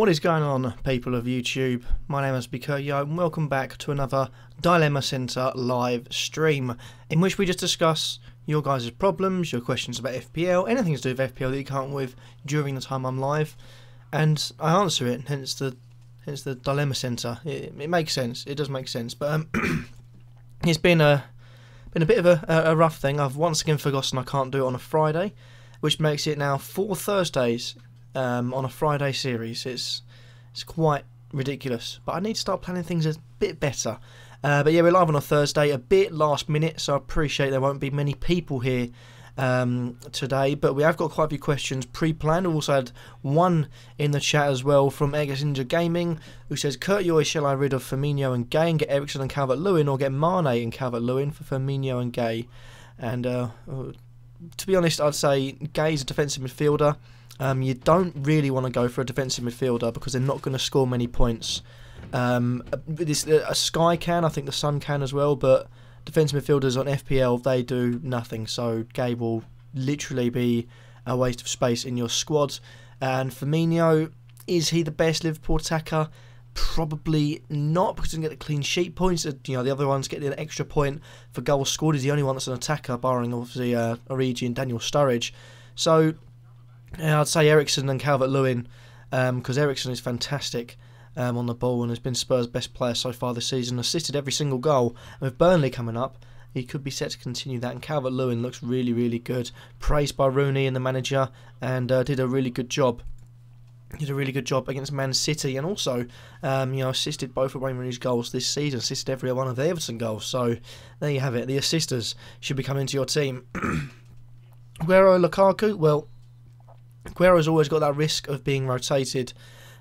What is going on, people of YouTube? My name is Bikoyo and welcome back to another Dilemma Centre live stream in which we just discuss your guys' problems, your questions about FPL, anything to do with FPL that you can't with during the time I'm live, and I answer it, hence the Dilemma Centre. It makes sense, it does make sense, but it's been a bit of a rough thing. I've once again forgotten I can't do it on a Friday, which makes it now 4 Thursdays on a Friday series. It's quite ridiculous, but I need to start planning things a bit better. But yeah, we're live on a Thursday, a bit last minute, so I appreciate there won't be many people here today, but we have got quite a few questions pre-planned. We've also had one in the chat as well from Ninja Gaming, who says, Courtois, shall I rid of Firmino and Gay and get Eriksen and Calvert-Lewin, or get Mane and Calvert-Lewin for Firmino and Gay? And to be honest, I'd say Gay's a defensive midfielder. You don't really want to go for a defensive midfielder because they're not going to score many points. A Sky can, I think the Sun can as well, but defensive midfielders on FPL, they do nothing. So Gay will literally be a waste of space in your squad. And Firmino, is he the best Liverpool attacker? Probably not, because he doesn't get the clean sheet points. You know, the other ones get an extra point for goals scored. He's the only one that's an attacker, barring obviously Origi and Daniel Sturridge. So I'd say Eriksen and Calvert-Lewin, because Eriksen is fantastic on the ball and has been Spurs' best player so far this season, assisted every single goal. And with Burnley coming up, he could be set to continue that. And Calvert-Lewin looks really, really good. Praised by Rooney and the manager, and did a really good job. Did a really good job against Man City, and also, assisted both of Wayne Rooney's goals this season. Assisted every one of the Everton goals. So there you have it. The assisters should be coming to your team. Aguero, Lukaku, well, Aguero's always got that risk of being rotated,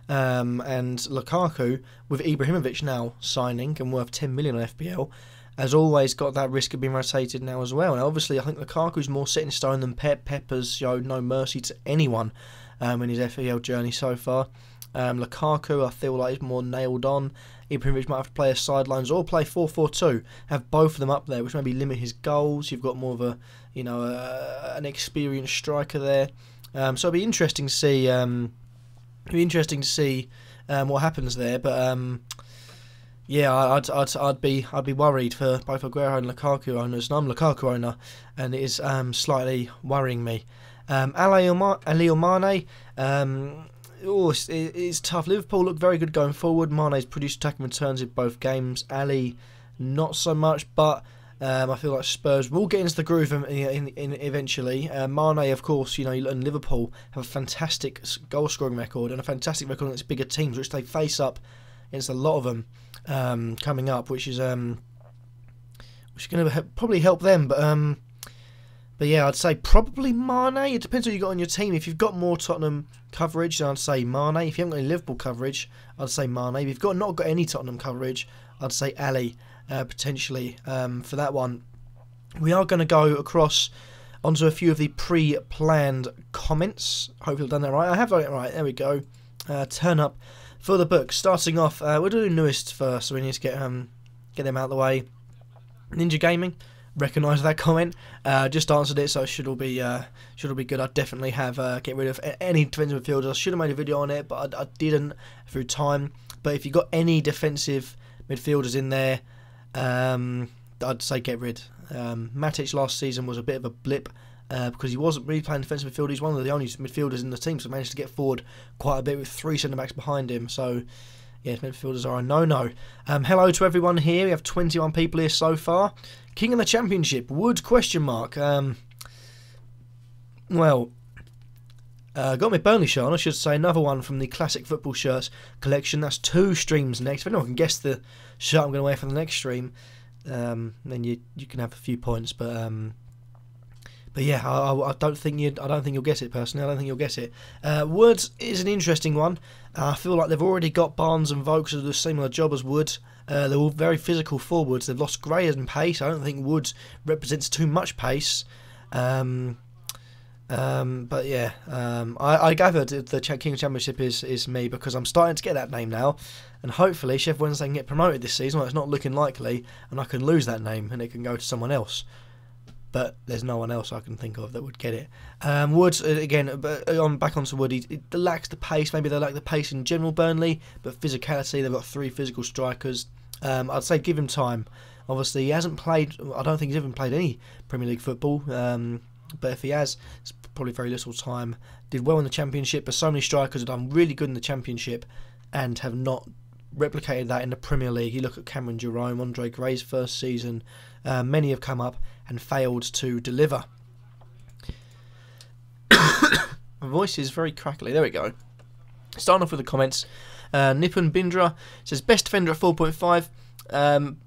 and Lukaku, with Ibrahimovic now signing and worth 10 million on FPL, has always got that risk of being rotated now as well. And obviously, I think Lukaku's more set in stone than Pep. Pep has shown no mercy to anyone in his FPL journey so far. Lukaku, I feel like, is more nailed on. Ibrahimovic might have to play a sidelines or play 4-4-2. Have both of them up there, which maybe limit his goals. You've got more of an experienced striker there. So it'll be interesting to see. What happens there. But yeah, I'd be worried for both Aguero and Lukaku owners. And I'm a Lukaku owner, and it is slightly worrying me. Alio Mane. It's tough. Liverpool look very good going forward. Mane's produced attacking returns in both games. Ali, not so much, but I feel like Spurs will get into the groove eventually. Mane, of course, and Liverpool have a fantastic goal-scoring record and a fantastic record against bigger teams, which they face up against a lot of them coming up, which is going to probably help them. But yeah, I'd say probably Mane. It depends what you got on your team. If you've got more Tottenham coverage, then I'd say Mane. If you haven't got any Liverpool coverage, I'd say Mane. If you've not got any Tottenham coverage, I'd say Ali. Potentially for that one. We are going to go across onto a few of the pre-planned comments. Hopefully I've done that right. I have done it right. There we go. Turn up for the book. Starting off, we'll do the newest first, so we need to get them out of the way. Ninja Gaming, recognise that comment. Just answered it, so it should all be good. I definitely have get rid of any defensive midfielders. I should have made a video on it, but I didn't through time. But if you've got any defensive midfielders in there, I'd say get rid. Matic last season was a bit of a blip because he wasn't really playing defensive midfield. He's one of the only midfielders in the team, so managed to get forward quite a bit with 3 centre-backs behind him. So, yeah, midfielders are a no-no. Hello to everyone here. We have 21 people here so far. King of the Championship, Wood, ? Well, got my Burnley shirt on, I should say, another one from the Classic Football Shirts collection. That's 2 streams next. If anyone can guess the shirt I'm going to wear for the next stream, then you can have a few points. But yeah, I don't think you'll get it personally. I don't think you'll get it. Wood is an interesting one. I feel like they've already got Barnes and Vokes who do the similar job as Wood. They're all very physical forwards. They've lost Gray in pace. I don't think Wood represents too much pace. But yeah, I gathered the King Championship is me because I'm starting to get that name now, and hopefully Sheffield Wednesday can get promoted this season. Well, it's not looking likely, and I can lose that name and it can go to someone else. but there's no one else I can think of that would get it. Wood, again, back onto Wood, he lacks the pace. Maybe they lack the pace in general, Burnley, but physicality, they've got 3 physical strikers. I'd say give him time. Obviously, he hasn't played, I don't think he's even played any Premier League football, but if he has, it's probably very little time. Did well in the Championship, but so many strikers have done really good in the Championship and have not replicated that in the Premier League. You look at Cameron Jerome, Andre Gray's first season, many have come up and failed to deliver. My voice is very crackly. There we go. Starting off with the comments. Nippon Bindra says, best defender at 4.5.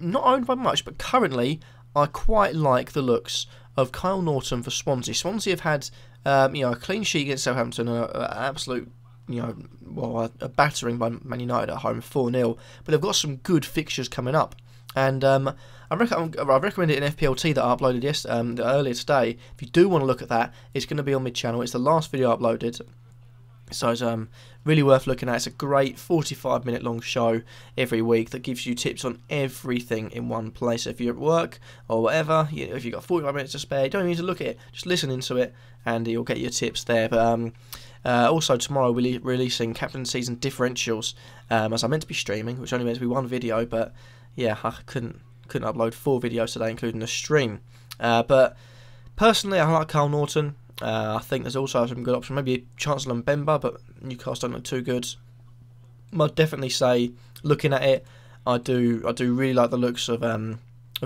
Not owned by much, but currently I quite like the looks of Kyle Norton for Swansea. Swansea have had a clean sheet against Southampton, an absolute a battering by Man United at home, 4-0. But they've got some good fixtures coming up. And I recommend it in FPLT that I uploaded earlier today. If you do want to look at that, it's going to be on mid-channel. It's the last video I uploaded. So it's really worth looking at. It's a great 45-minute long show every week that gives you tips on everything in one place. If you're at work or whatever, if you've got 45 minutes to spare, you don't need to look at it. Just listen into it and you'll get your tips there. But also tomorrow we're releasing Captaincy and differentials, as I meant to be streaming, which only meant to be 1 video, but yeah, I couldn't upload 4 videos today, including the stream. But personally, I like Kyle Norton. I think there's also some good options. Maybe Chancellor Mbemba, but Newcastle don't look too good. I'd definitely say, looking at it, I do really like the looks of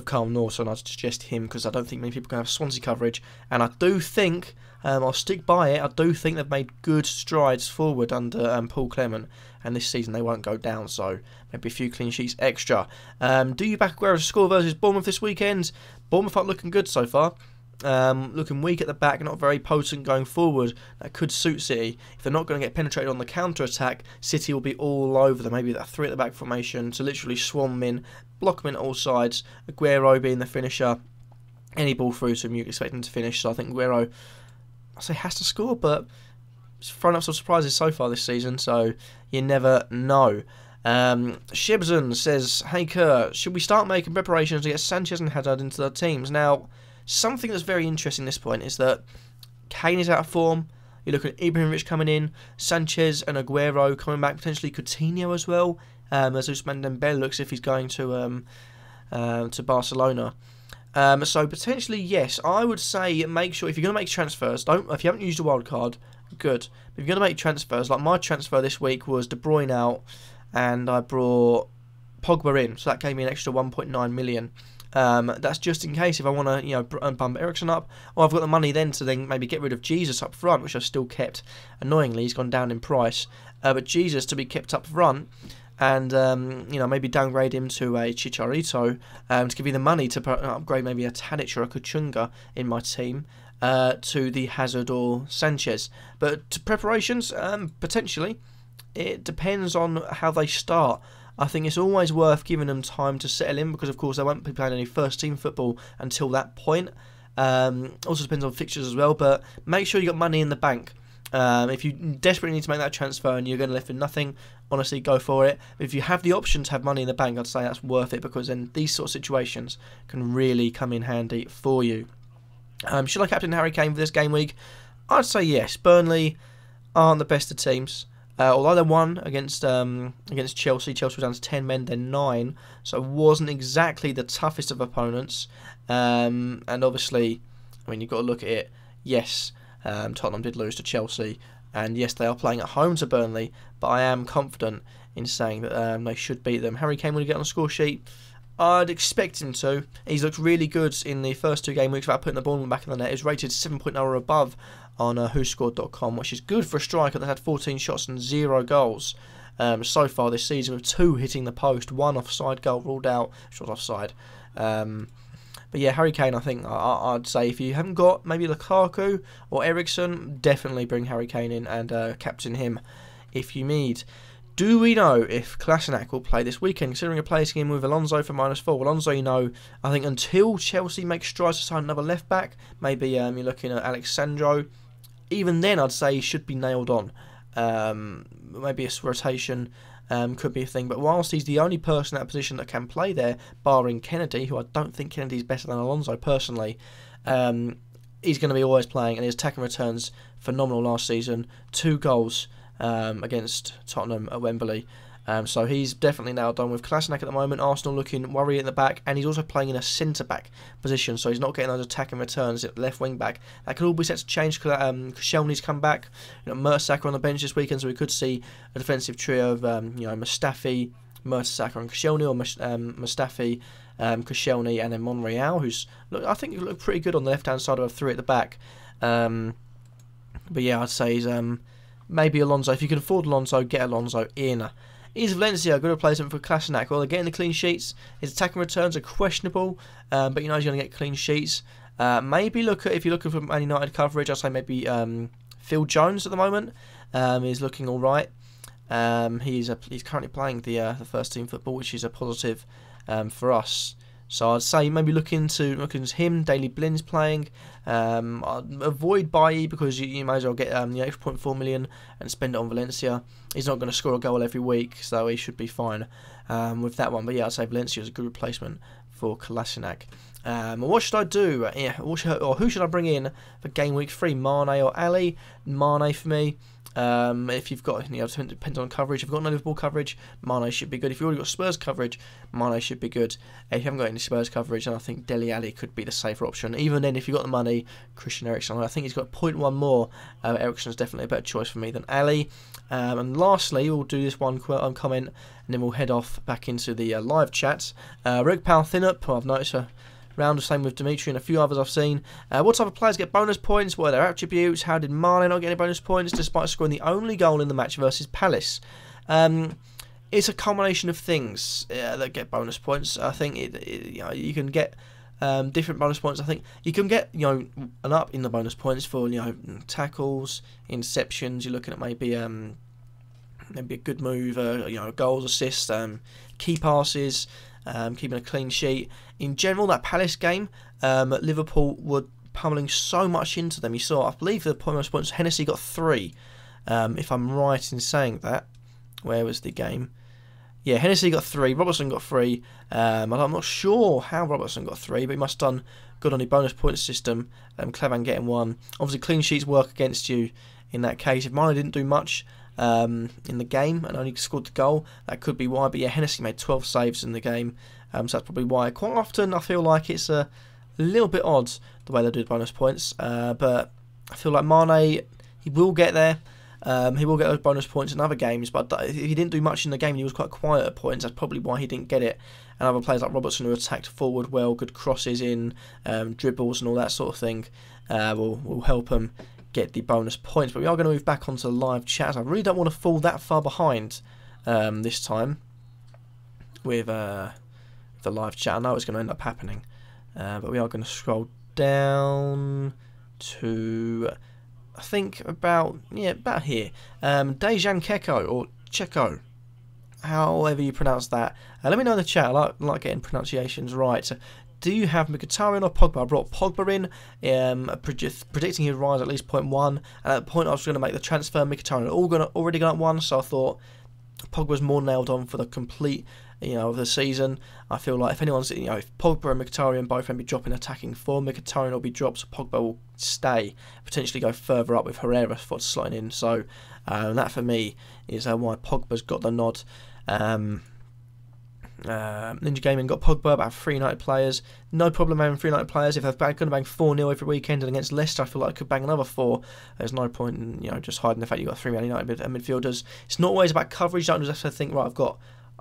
Kyle Norton. I'd suggest him because I don't think many people can have Swansea coverage, and I do think I'll stick by it. I do think they've made good strides forward under Paul Clement, and this season they won't go down. So maybe a few clean sheets extra. Do you back Aguero's score versus Bournemouth this weekend? Bournemouth aren't looking good so far. Looking weak at the back, not very potent going forward. That could suit City. If they're not going to get penetrated on the counter-attack, City will be all over them. Maybe that 3 at the back formation to literally swarm them in, block them in at all sides. Aguero being the finisher. Any ball through to him, you expect him to finish. So I think Aguero, I say, has to score, but it's thrown up some surprises so far this season, so you never know. Shibson says, hey Kerr, should we start making preparations to get Sanchez and Hazard into their teams? Now, something that's very interesting at this point is that Kane is out of form. You look at Ibrahimovic coming in, Sanchez and Aguero coming back, potentially Coutinho as well. As Ousmane Dembele looks if he's going to Barcelona. So potentially yes, I would say make sure if you're going to make transfers, if you haven't used a wildcard, good. But if you're going to make transfers, like my transfer this week was De Bruyne out, and I brought Pogba in, so that gave me an extra 1.9 million. That's just in case if I want to, bump Eriksen up, or I've got the money then to maybe get rid of Jesus up front, which I've still kept. Annoyingly, he's gone down in price, but Jesus to be kept up front, and maybe downgrade him to a Chicharito, to give you the money to upgrade maybe a Tadic or a Kuchunga in my team to the Hazard or Sanchez. But to preparations, potentially, it depends on how they start. I think it's always worth giving them time to settle in because, of course, they won't be playing any first-team football until that point. Also depends on fixtures as well, but make sure you got money in the bank. If you desperately need to make that transfer and you're going to left with nothing, honestly, go for it. But if you have the option to have money in the bank, I'd say that's worth it because then these sort of situations can really come in handy for you. Should I captain Harry Kane for this game week? I'd say yes. Burnley aren't the best of teams. Although they won against Chelsea. Chelsea were down to 10 men, then 9. So it wasn't exactly the toughest of opponents. And obviously, I mean, you've got to look at it. Yes, Tottenham did lose to Chelsea. And yes, they are playing at home to Burnley. But I am confident in saying that they should beat them. Harry Kane, will he get on the score sheet? I'd expect him to. He's looked really good in the first 2 game weeks without putting the ball in the back of the net. He's rated 7.0 or above on whoscored.com, which is good for a striker that had 14 shots and 0 goals so far this season, with 2 hitting the post, 1 offside goal ruled out, shot offside. But yeah, Harry Kane, I think I'd say if you haven't got maybe Lukaku or Eriksen, definitely bring Harry Kane in and captain him if you need. Do we know if Kolasinac will play this weekend, considering a place game with Alonso for -4? Alonso, I think until Chelsea makes strides to sign another left-back, maybe you're looking at Alexandro. Even then, I'd say he should be nailed on. Maybe a rotation could be a thing, but whilst he's the only person in that position that can play there, barring Kennedy, who I don't think Kennedy's better than Alonso personally, He's going to be always playing, and his attacking returns phenomenal last season. 2 goals against Tottenham at Wembley. So he's definitely now done with Kolasinac at the moment. Arsenal looking worried at the back, and he's also playing in a centre-back position, so he's not getting those attacking returns at left wing-back. That could all be set to change. Koscielny's come back. Mertesacker on the bench this weekend, so we could see a defensive trio of Mustafi, Mertesacker and Koscielny, or Mustafi, Koscielny, and then Monreal, who's I think looked pretty good on the left-hand side of a 3 at the back. But yeah, I'd say he's maybe Alonso. If you can afford Alonso, get Alonso in. Is Valencia a good replacement for Kolasinac? Well, they're getting the clean sheets. His attacking returns are questionable, but he's going to get clean sheets. Maybe look at, if you're looking for Man United coverage, I'd say maybe Phil Jones at the moment. He's looking all right. He's currently playing the first team football, which is a positive for us. So I'd say maybe look into him. Daley Blin's playing. Avoid Bailly because you might as well get the 8.4 million and spend it on Valencia. He's not going to score a goal every week, so he should be fine with that one. But yeah, I'd say Valencia is a good replacement for Kolasinac. What should I do? Who should I bring in for game week 3? Mane or Ali? Mane for me. If you've got, it depends on coverage. If you've got no Liverpool coverage, Mane should be good. If you've already got Spurs coverage, Mane should be good. If you haven't got any Spurs coverage, then I think Dele Alli could be the safer option. Even then, if you've got the money, Christian Eriksen. I think he's got 0.1 more. Eriksen's definitely a better choice for me than Ali. And lastly, we'll do this one comment, and then we'll head off back into the live chat. Rick Palthinup, I've noticed a round, the same with Dimitri and a few others I've seen. What type of players get bonus points? What are their attributes? How did Mane not get any bonus points despite scoring the only goal in the match versus Palace? It's a combination of things that get bonus points. I think you can get different bonus points. I think you can get an up in the bonus points for tackles, interceptions. You're looking at maybe a good move, goals, assists, key passes. Keeping a clean sheet. In general, that Palace game, Liverpool were pummeling so much into them. You saw, I believe, the most points. Hennessy got 3, if I'm right in saying that. Where was the game? Yeah, Hennessy got 3. Robertson got 3. I'm not sure how Robertson got 3, but he must have done good on the bonus point system. Clevan getting 1. Obviously, clean sheets work against you in that case. If Mane didn't do much in the game and only scored the goal, that could be why. But yeah, Hennessy made 12 saves in the game, so that's probably why. Quite often I feel like it's a little bit odd the way they do the bonus points, but I feel like Mane, he will get there. He will get those bonus points in other games, but if he didn't do much in the game and he was quite quiet at points, that's probably why he didn't get it. And other players like Robertson, who attacked forward well, good crosses in, dribbles and all that sort of thing, will help him get the bonus points. But we are going to move back onto the live chat. I really don't want to fall that far behind this time with the live chat. I know it's going to end up happening, but we are going to scroll down to, I think, about here. Dejan Keko, or Checo, however you pronounce that. Let me know in the chat. I like getting pronunciations right. Do you have Mkhitaryan or Pogba? I brought Pogba in, predicting he'd rise at least 0.1. And at the point I was going to make the transfer, Mkhitaryan had already gone up 1, so I thought Pogba's more nailed on for the complete of the season. I feel like if anyone's, if Pogba and Mkhitaryan both going to be dropping attacking form, Mkhitaryan will be dropped, so Pogba will stay, potentially go further up with Herrera for slotting in. So that for me is why Pogba's got the nod. Ninja Gaming got Pogba, about 3 United players. No problem having 3 United players. If they're going to bang 4-0 every weekend, and against Leicester, I feel like I could bang another 4. There's no point in just hiding the fact you've got 3 Man United midfielders. It's not always about coverage. Don't just have to think, right,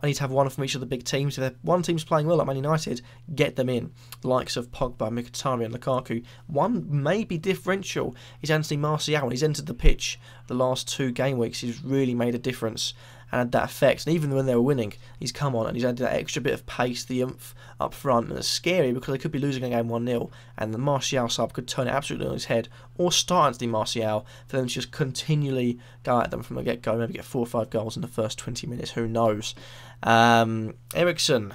I need to have one from each of the big teams. If one team's playing well, like Man United, get them in. The likes of Pogba, Mkhitaryan, Lukaku. One maybe differential is Anthony Martial. When he's entered the pitch the last 2 game weeks, he's really made a difference and had that effect. And even when they were winning, he's come on and he's added that extra bit of pace, the oomph up front. And it's scary because they could be losing a game 1-0, and the Martial sub could turn it absolutely on his head, or start Anthony Martial for them to just continually go at them from the get-go, maybe get 4 or 5 goals in the first 20 minutes, who knows. Eriksen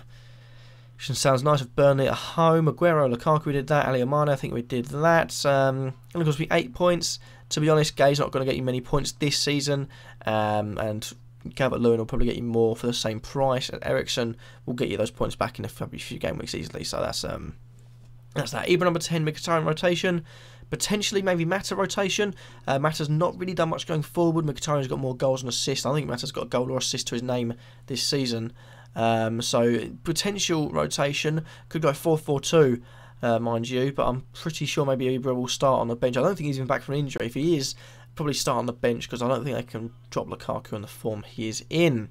sounds nice with Burnley at home. Aguero, Lukaku, we did that. Ali Mane, I think we did that. Only cost me 8 points. To be honest, Gay's not going to get you many points this season, and Calvert-Lewin will probably get you more for the same price. And Eriksen will get you those points back in a few game weeks easily. So that's That's that. Ibra number 10, Mkhitaryan rotation. Potentially maybe Mata rotation. Mata's not really done much going forward. Mkhitaryan's got more goals and assists. I think Mata's got a goal or assist to his name this season. So potential rotation. Could go 4-4-2, mind you. But I'm pretty sure maybe Ibra will start on the bench. I don't think he's even back from injury. If he is, probably start on the bench because I don't think they can drop Lukaku in the form he is in.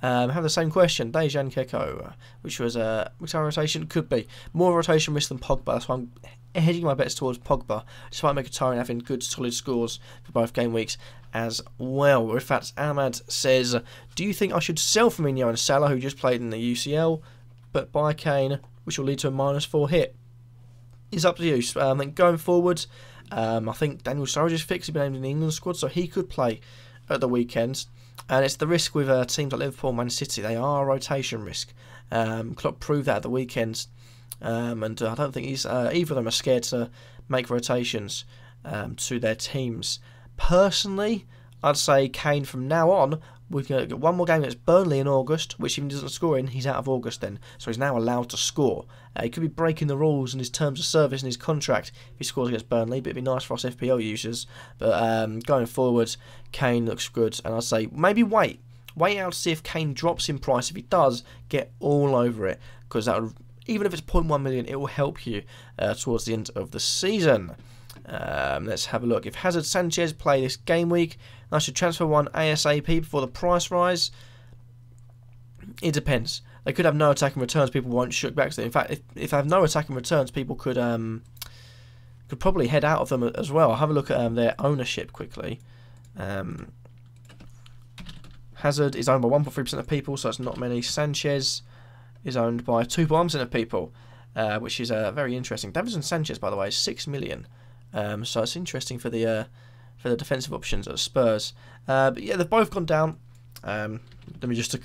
Have the same question, Dejan Keko, which was a rotation. Could be more rotation risk than Pogba. That's why I'm hedging my bets towards Pogba, despite Mkhitaryan having good solid scores for both game weeks as well. Rifat Ahmad says, do you think I should sell Firmino and Salah, who just played in the UCL, but buy Kane, which will lead to a -4 hit? It's up to you. Then going forward, I think Daniel Sturridge is fixed. He's been named in the England squad, so he could play at the weekends. And it's the risk with teams like Liverpool and Man City. They are a rotation risk. Klopp proved that at the weekends. And I don't think either of them are scared to make rotations to their teams. Personally, I'd say Kane from now on. We're going to get one more game against Burnley in August, which if he doesn't score in, he's out of August then. So he's now allowed to score. He could be breaking the rules and his terms of service and his contract if he scores against Burnley, but it'd be nice for us FPL users. But going forward, Kane looks good, and I'd say maybe wait out to see if Kane drops in price. If he does, get all over it, because that would, even if it's 0.1 million, it will help you towards the end of the season. Let's have a look. If Hazard Sanchez play this game week, I should transfer one ASAP before the price rise. It depends. They could have no attacking returns. People won't shoot back to them. In fact, if they have no attacking returns, people could probably head out of them as well. I'll have a look at their ownership quickly. Hazard is owned by 1.3% of people, so it's not many. Sanchez is owned by 2.1% of people, which is very interesting. Davinson Sanchez, by the way, is 6 million. So it's interesting for the defensive options at Spurs. But yeah, they've both gone down. Let me just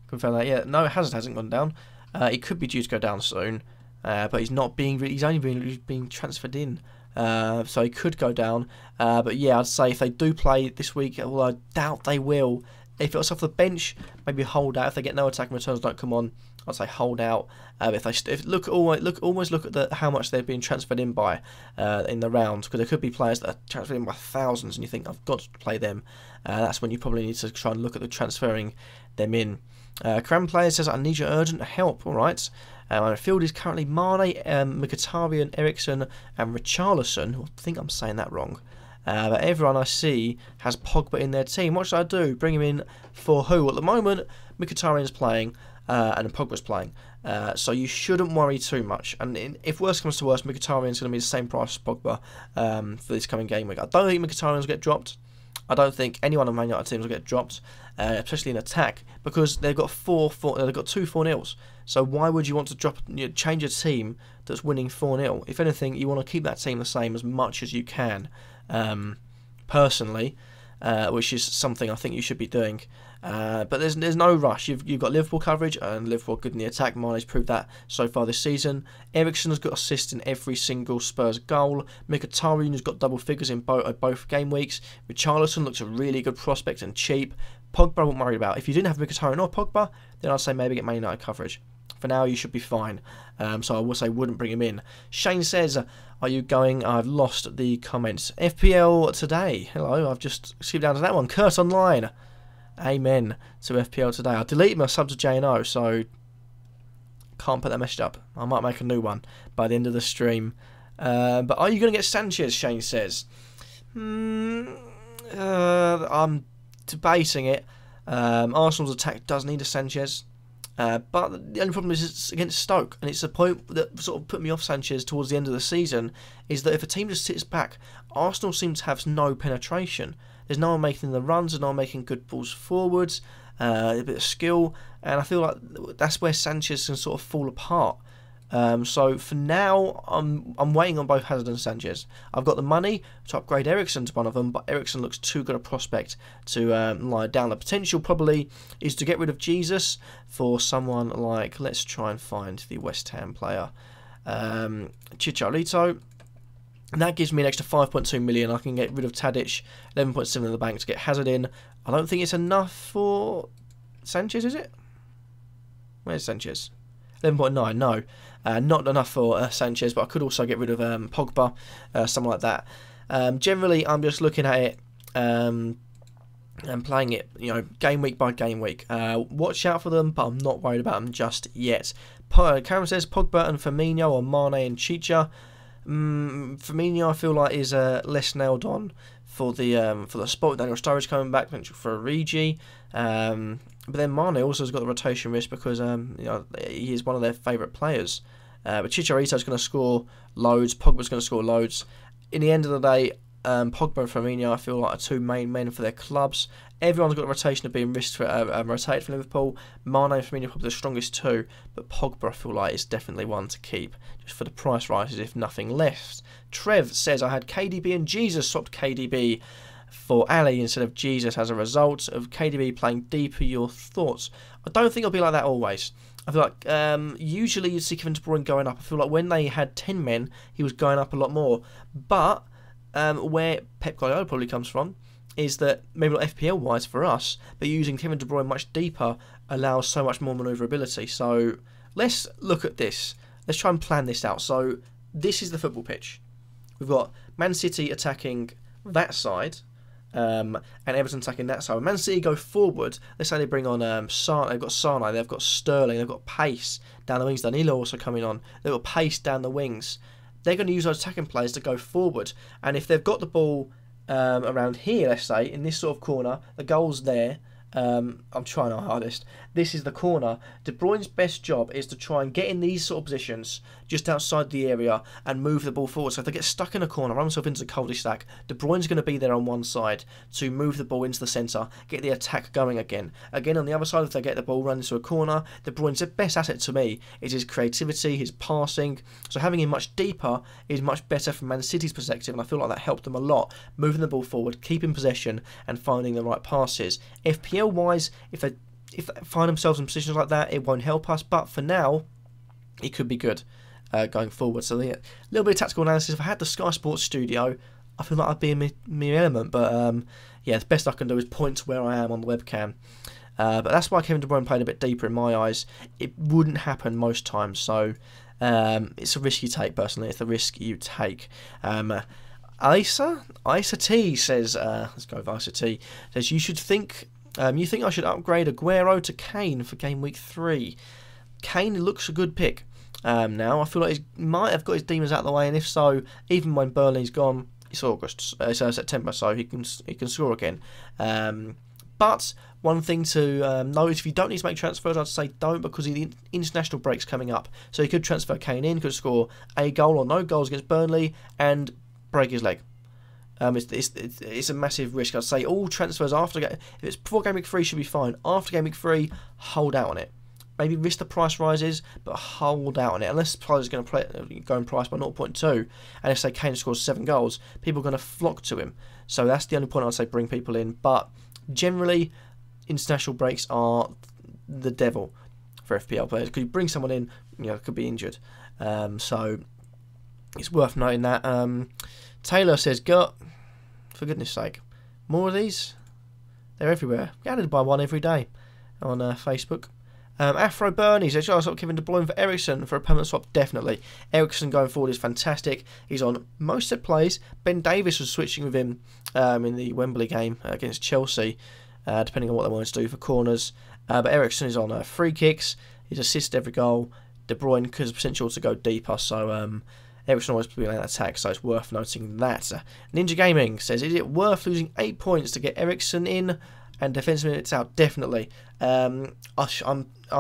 confirm that. Yeah, no, Hazard hasn't gone down. He could be due to go down soon, but he's not being. He's only being transferred in, so he could go down. But yeah, I'd say if they do play this week, although I doubt they will. If it's off the bench, maybe hold out. If they get no attacking returns, don't come on. I'd say hold out. If almost look at how much they're being transferred in by in the round, because there could be players that are transferred in by thousands, and you think I've got to play them. That's when you probably need to try and look at the transferring them in. Cram player says I need your urgent help. All right. My field is currently Mane, Mkhitaryan, Eriksen, and Richarlison. I think I'm saying that wrong. But everyone I see has Pogba in their team. What should I do? Bring him in for who? At the moment, Mkhitaryan's playing and Pogba's playing. So you shouldn't worry too much. And if worse comes to worse, Mkhitaryan's going to be the same price as Pogba for this coming game week. I don't think Mkhitaryan's will get dropped. I don't think anyone on Man United teams will get dropped, especially in attack, because they've got two 4-0s. So why would you want to change a team that's winning 4-0? If anything, you want to keep that team the same as much as you can. Personally, which is something I think you should be doing. But there's no rush. You've got Liverpool coverage, and Liverpool are good in the attack. Mane's proved that so far this season. Eriksen has got assists in every single Spurs goal. Mkhitaryan has got double figures in both game weeks. Richarlison looks a really good prospect and cheap. Pogba I won't worry about. If you didn't have Mkhitaryan or Pogba, then I'd say maybe get Man United coverage. For now, you should be fine. So I will say wouldn't bring him in. Shane says, are you going? I've lost the comments. FPL today. Hello, I've just skipped down to that one. Kurt Online. Amen to FPL today. I deleted my sub to J&O, so can't put that message up. I might make a new one by the end of the stream. But are you going to get Sanchez, Shane says? I'm debating it. Arsenal's attack does need a Sanchez. But the only problem is it's against Stoke, and it's a point that sort of put me off Sanchez towards the end of the season, is that if a team just sits back, Arsenal seem to have no penetration. There's no one making the runs, there's no one making good balls forwards, a bit of skill, and I feel like that's where Sanchez can sort of fall apart. So for now, I'm waiting on both Hazard and Sanchez. I've got the money to upgrade Eriksen to one of them, but Eriksen looks too good a prospect to lie down. The potential probably is to get rid of Jesus for someone like, let's try and find the West Ham player, Chicharito. And that gives me an extra 5.2 million. I can get rid of Tadic, 11.7 in the bank to get Hazard in. I don't think it's enough for Sanchez, is it? Where's Sanchez? 11.9, no. Not enough for Sanchez, but I could also get rid of Pogba, something like that. Generally, I'm just looking at it and playing it, game week by game week. Watch out for them, but I'm not worried about them just yet. Karen says Pogba and Firmino, or Mane and Chicha. Firmino, I feel like, is less nailed on for the spot. Daniel Sturridge coming back, potential for a Regi. But then Mane also has got the rotation risk because he is one of their favourite players. But Chicharito's going to score loads. Pogba's going to score loads. In the end of the day, Pogba and Firmino, I feel like, are two main men for their clubs. Everyone's got a rotation of being risked for rotated for Liverpool. Mane and Firmino are probably the strongest two, but Pogba, I feel like, is definitely one to keep just for the price rises, if nothing less. Trev says, I had KDB and Jesus, swapped KDB for Ali instead of Jesus as a result of KDB playing deeper. Your thoughts? I don't think it'll be like that always. I feel like usually you see Kevin De Bruyne going up. I feel like when they had 10 men, he was going up a lot more. But where Pep Guardiola probably comes from is that, maybe not FPL wise for us, but using Kevin De Bruyne much deeper allows so much more manoeuvrability. So let's look at this. Let's try and plan this out. So this is the football pitch. We've got Man City attacking that side, and Everton attacking that side. When Man City go forward, let's say they bring on they've got Sane, they've got Sterling, they've got pace down the wings. Danilo also coming on. They've got pace down the wings. They're going to use those attacking players to go forward. And if they've got the ball around here, let's say, in this sort of corner, the goal's there. I'm trying our hardest. This is the corner. De Bruyne's best job is to try and get in these sort of positions just outside the area and move the ball forward. So if they get stuck in a corner, run themselves into the cul-de-sac, De Bruyne's going to be there on one side to move the ball into the centre, get the attack going again. Again, on the other side, if they get the ball run into a corner, De Bruyne's best asset to me is his creativity, his passing. So having him much deeper is much better from Man City's perspective, and I feel like that helped them a lot, moving the ball forward, keeping possession and finding the right passes. FPL-wise, if they find themselves in positions like that, it won't help us, but for now it could be good going forward. So a little bit of tactical analysis. If I had the Sky Sports studio, I feel like I'd be in my element, but yeah, the best I can do is point to where I am on the webcam. But that's why Kevin De Bruyne played a bit deeper in my eyes. It wouldn't happen most times, so it's a risk you take. Personally, it's the risk you take. Isa T says, let's go with Isa T, says, you think I should upgrade Aguero to Kane for game week 3. Kane looks a good pick now. I feel like he might have got his demons out of the way, and if so, even when Burnley's gone, it's August, it's September, so he can score again. But one thing to note, if you don't need to make transfers, I'd say don't, because the international break's coming up. So you could transfer Kane in, could score a goal or no goals against Burnley, and break his leg. It's a massive risk. I'd say all transfers if it's before game week 3 should be fine. After game week 3, hold out on it. Maybe risk the price rises, but hold out on it. Unless the price is going to go in price by 0.2, and if say Kane scores 7 goals, people are going to flock to him. So that's the only point I'd say bring people in. But generally, international breaks are the devil for FPL players. Because you bring someone in, could be injured. So it's worth noting that. Taylor says, "Gut, for goodness sake, more of these? They're everywhere. Get added by one every day on Facebook." Afro Bernie says, "Should I swap Kevin De Bruyne for Eriksen for a permanent swap?" Definitely. Eriksen going forward is fantastic. He's on most set plays. Ben Davies was switching with him in the Wembley game against Chelsea, depending on what they wanted to do for corners. But Eriksen is on free kicks. He's assisted every goal. De Bruyne has potential to go deeper, so Eriksen always be an attack, so it's worth noting that. Ninja Gaming says, "Is it worth losing 8 points to get Eriksen in and defensive minutes out?" Definitely. I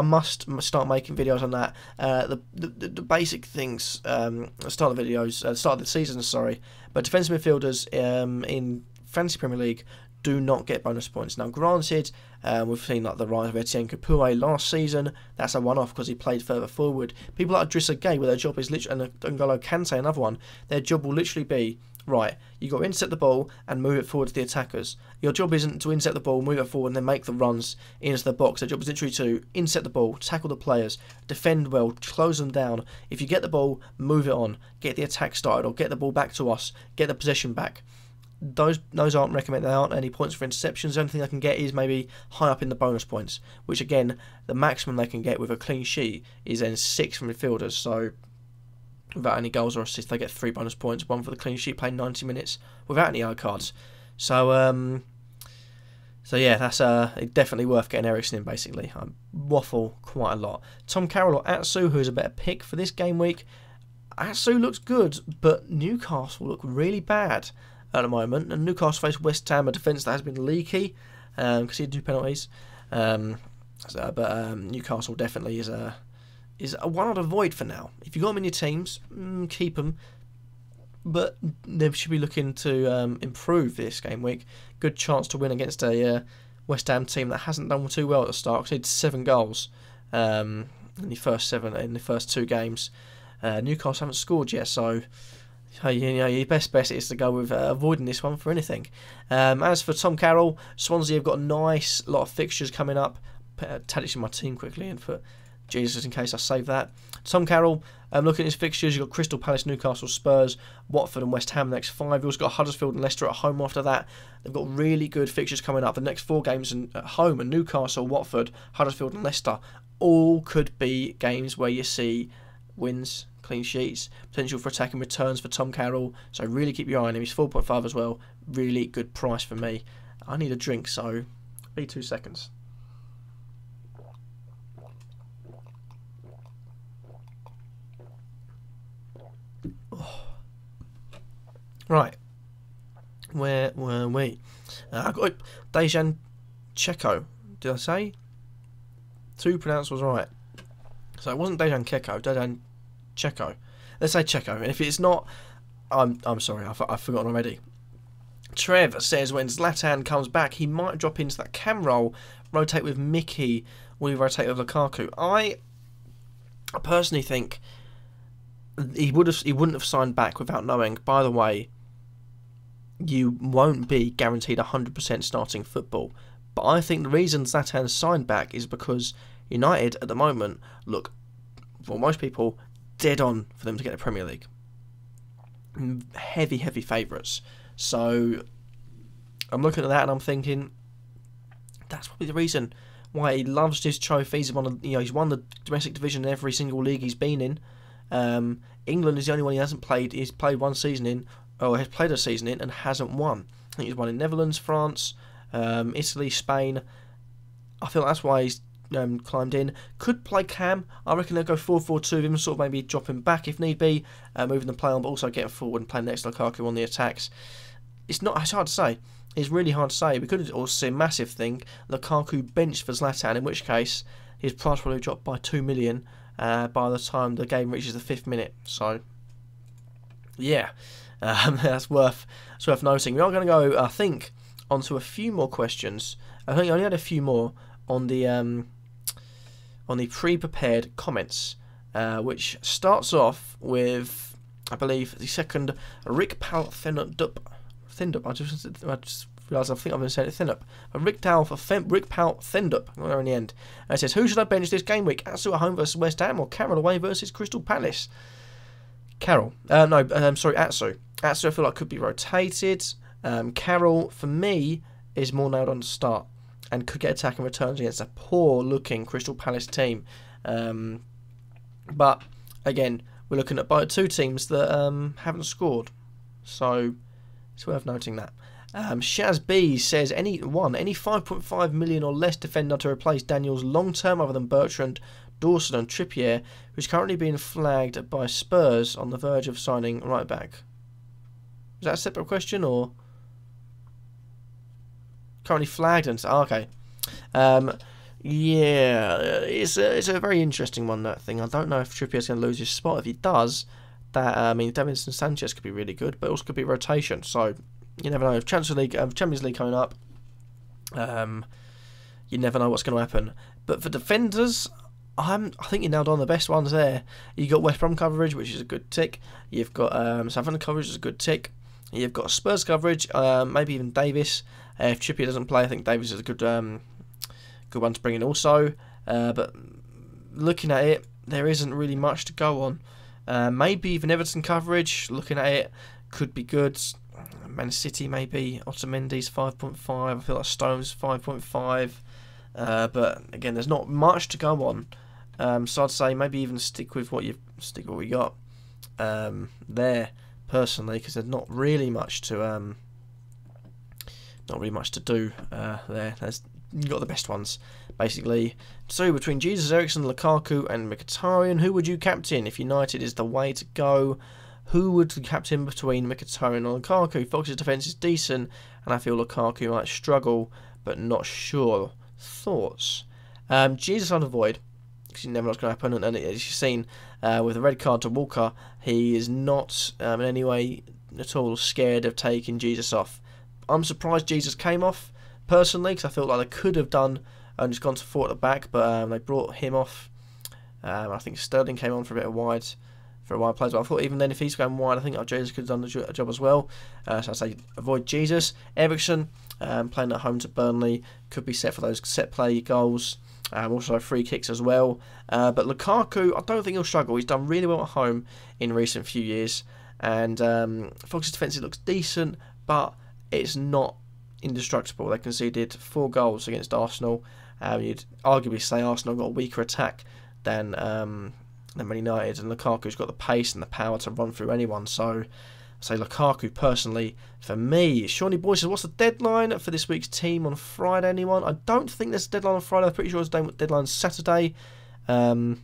must start making videos on that. The basic things. Start of the videos. Start of the season. Sorry, but defensive midfielders in Fantasy Premier League do not get bonus points. Now, granted, we've seen like the rise of Etienne Capoue last season. That's a one-off because he played further forward. People like Idrissa Gueye, where their job is literally, and N'Golo Kante, another one, their job will literally be, right, you got to intercept the ball and move it forward to the attackers. Your job isn't to intercept the ball, move it forward, and then make the runs into the box. Their job is literally to intercept the ball, tackle the players, defend well, close them down. If you get the ball, move it on, get the attack started, or get the ball back to us, get the possession back. those aren't recommended. There aren't any points for interceptions. The only thing they can get is maybe high up in the bonus points, which again, the maximum they can get with a clean sheet is then 6 from midfielders. So without any goals or assists, they get 3 bonus points, 1 for the clean sheet, playing 90 minutes without any yellow cards. So yeah, that's definitely worth getting Eriksen in, basically. I waffle quite a lot. Tom Carroll or Atsu, who's a better pick for this game week. Atsu looks good, but Newcastle look really bad at the moment. And Newcastle face West Ham, a defence that has been leaky, because he had 2 penalties. But Newcastle definitely is a one I'd avoid for now. If you've got them in your teams, keep them. But they should be looking to improve this game week. Good chance to win against a West Ham team that hasn't done too well at the start. Conceded 7 goals in the first 2 games. Newcastle haven't scored yet, so your best bet is to go with avoiding this one for anything. As for Tom Carroll, Swansea have got a nice lot of fixtures coming up. Tadic in my team quickly and put Jesus in case I save that. Tom Carroll, looking at his fixtures, you've got Crystal Palace, Newcastle, Spurs, Watford and West Ham the next 5. You've also got Huddersfield and Leicester at home after that. They've got really good fixtures coming up. The next 4 games at home, and Newcastle, Watford, Huddersfield and Leicester all could be games where you see wins, clean sheets, potential for attacking returns for Tom Carroll. So really keep your eye on him. He's 4.5 as well. Really good price for me. I need a drink, so be 2 seconds. Right, where were we? I got Dejan Checo. Did I say? 2 pronounced was right. So it wasn't Dejan Checo, Dejan Checo. Let's say Checo. And if it's not, I'm sorry, I've forgotten already. Trev says when Zlatan comes back, he might drop into that cam role, rotate with Mickey. Will he rotate with Lukaku? I personally think he wouldn't have signed back without knowing. By the way, you won't be guaranteed 100% starting football. But I think the reason Zlatan signed back is because United at the moment look, for most people, dead on for them to get the Premier League. Heavy favourites. So I'm looking at that and I'm thinking that's probably the reason why he loves his trophies. He's won the domestic division in every single league he's been in. England is the only one he hasn't played. He's played one season in, or has played a season in and hasn't won. I think he's won in Netherlands, France, Italy, Spain. I feel that's why he's climbed in. Could play Cam. I reckon they'll go 4-4-2 with him, sort of maybe drop him back if need be, moving the play on, but also getting forward and playing next to Lukaku on the attacks. It's hard to say. It's really hard to say. We could also see a massive thing, Lukaku benched for Zlatan, in which case his price probably dropped by 2 million by the time the game reaches the 5th minute. So yeah, that's worth noting. We are going to go, I think, onto a few more questions. I think I only had a few more on the pre-prepared comments, which starts off with, I believe, the second Rick Thindup. I just realised I think I've been saying it Thindup. Rick Thindup. There in the end. And it says, who should I bench this game week? Atsu at home versus West Ham or Carroll away versus Crystal Palace? Carroll. Sorry, Atsu. Atsu I feel like could be rotated. Carroll, for me, is more nailed on to start and could get attacking returns against a poor-looking Crystal Palace team. But, again, we're looking at both 2 teams that haven't scored. So it's worth noting that. Shaz B says, any 5.5 million or less defender to replace Daniels long-term other than Bertrand, Dawson and Trippier, who's currently being flagged by Spurs on the verge of signing right back. Is that a separate question or currently flagged? And okay, yeah, it's a very interesting one, that thing. I don't know if Trippier's going to lose his spot. If he does, Davinson Sanchez could be really good, but also could be rotation. So you never know. If Champions League coming up, you never know what's going to happen. But for defenders, I think you nailed on the best ones there. You got West Brom coverage, which is a good tick. You've got Southampton coverage, which is a good tick. You've got Spurs coverage, maybe even Davis. If Trippier doesn't play, I think Davis is a good one to bring in also. But looking at it, there isn't really much to go on. Maybe even Everton coverage, looking at it, could be good. Man City maybe. Otamendi's 5.5. I feel like Stones 5.5. But again, there's not much to go on. So I'd say maybe even stick with what we got there personally, because there's not really much to do there. You got the best ones basically. So between Jesus, Eriksen, Lukaku, and Mkhitaryan, who would you captain if United is the way to go? Who would captain between Mkhitaryan and Lukaku? Fox's defence is decent, and I feel Lukaku might struggle, but not sure. Thoughts? Jesus I'd avoid, because you never know what's going to happen, and as you've seen with the red card to Walker, he is not in any way at all scared of taking Jesus off. I'm surprised Jesus came off, personally, because I felt like they could have done and just gone to 4 at the back, but they brought him off. I think Sterling came on for a wide play, but I thought even then if he's going wide, I think Jesus could have done the job as well. So I'd say avoid Jesus. Eriksen, playing at home to Burnley, could be set for those set play goals. Also free kicks as well. But Lukaku, I don't think he'll struggle. He's done really well at home in recent few years. And Fox's defence looks decent, but it's not indestructible. They conceded 4 goals against Arsenal. You'd arguably say Arsenal got a weaker attack than Man United, and Lukaku's got the pace and the power to run through anyone. So I say Lukaku personally for me. Shawnee Boy says, what's the deadline for this week's team on Friday? Anyone? I don't think there's a deadline on Friday. I'm pretty sure it's deadline's Saturday. That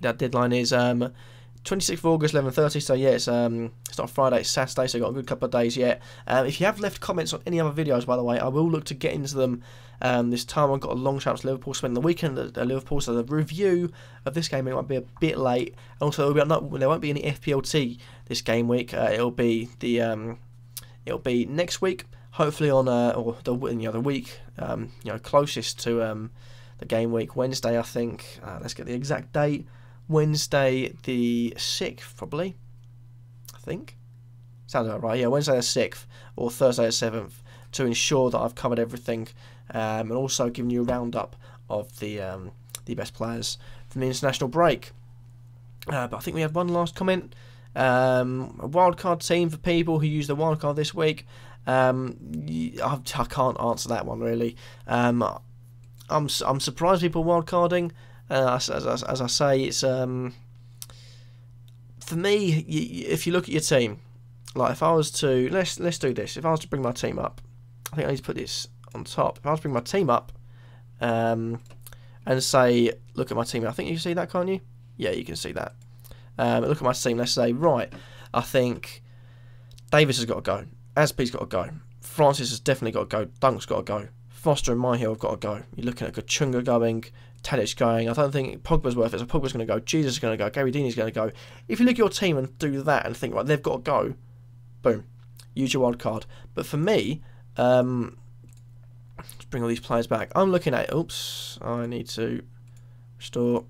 deadline is 26th of August, 11:30. So yeah, it's not Friday, it's Saturday. So you've got a good couple of days yet. If you have left comments on any other videos, by the way, I will look to get into them. This time I've got a long shout to Liverpool, spending the weekend at Liverpool, so the review of this game might be a bit late. Also, there won't be any FPLT this game week. It'll be next week, hopefully on or the week closest to the game week, Wednesday, I think. Let's get the exact date. Wednesday the 6th, probably. I think. Sounds about right. Yeah, Wednesday the 6th or Thursday the 7th, to ensure that I've covered everything, and also giving you a roundup of the best players from the international break. But I think we have one last comment. A wildcard team for people who use the wildcard this week. I can't answer that one really. I'm surprised people are wildcarding. As I say, it's for me. If you look at your team, like if I was to let's do this. If I was to bring my team up, I think I need to put this on top. If I was to bring my team up, and say, look at my team. I think you can see that, can't you? Yeah, you can see that. Look at my team. Let's say, right, I think Davis has got to go. Aspie's got to go. Francis has definitely got to go. Dunk's got to go. Foster and Myhill have got to go. You're looking at Kachunga going, Tadic going. I don't think Pogba's worth it. So Pogba's going to go. Jesus is going to go. Gary Dini's going to go. If you look at your team and do that and think, right, they've got to go, boom, use your wild card. But for me, let's bring all these players back. I'm looking at, oops, I need to restore.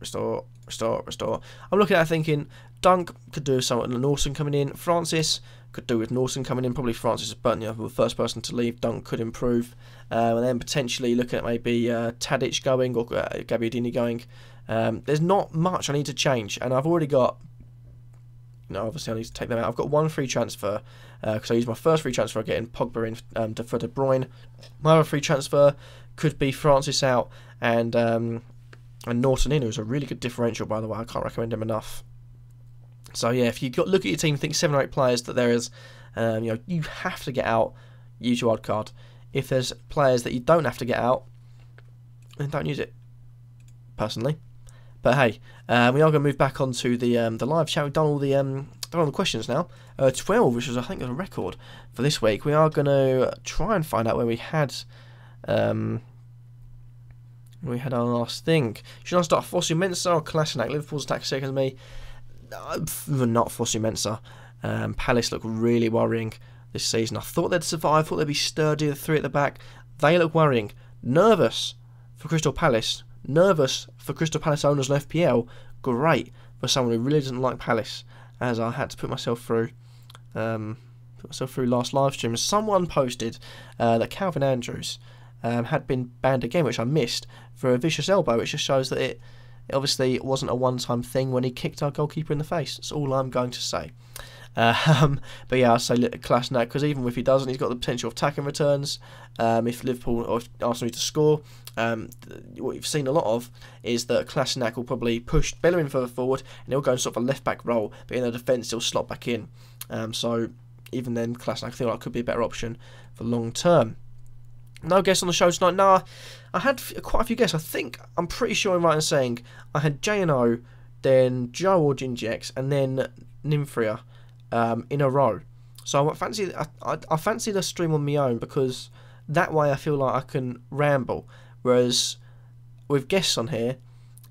I'm looking at thinking Dunk could do something with Norton coming in. Francis could do with Norton coming in. Probably Francis is the first person to leave. Dunk could improve. And then potentially looking at maybe Tadic going or Gabbiadini going. There's not much I need to change. And I've already got, obviously I need to take them out. I've got one free transfer because I used my first free transfer getting Pogba in for De Bruyne. My other free transfer could be Francis out and Norton in, who's a really good differential, by the way. I can't recommend him enough. So yeah, if you look at your team, think 7 or 8 players that there is, you have to get out, use your wild card. If there's players that you don't have to get out, then don't use it. Personally, but hey, we are going to move back onto the live chat. We've done all the questions now. 12, which was I think a record for this week. We are going to try and find out where we had our last thing. Should I start Fosu Mensah or Kolasinac? Liverpool's attack second me. Not Fosu Mensah. Palace look really worrying this season. I thought they'd survive. I thought they'd be sturdy. The 3 at the back. They look worrying. Nervous for Crystal Palace. Nervous for Crystal Palace owners on FPL. Great for someone who really doesn't like Palace, as I had to put myself through. Last live stream. Someone posted that Calvin Andrews had been banned again, which I missed, for a vicious elbow, which just shows that Obviously, it wasn't a one-time thing when he kicked our goalkeeper in the face. That's all I'm going to say. But yeah, I'll say Kolasinac, because even if he doesn't, he's got the potential of attacking returns. If Liverpool or if Arsenal need to score, what you've seen a lot of is that Kolasinac will probably push Bellerin further forward, and he'll go in sort of a left-back role, but in the defence he'll slot back in. So even then, Kolasinac, I feel like could be a better option for long term. No guests on the show tonight. No, I had quite a few guests. I'm pretty sure I'm right in saying I had J&O, then Joe or Gingex, and then Nymphria in a row. So I fancy the stream on my own, because that way I feel like I can ramble. Whereas with guests on here,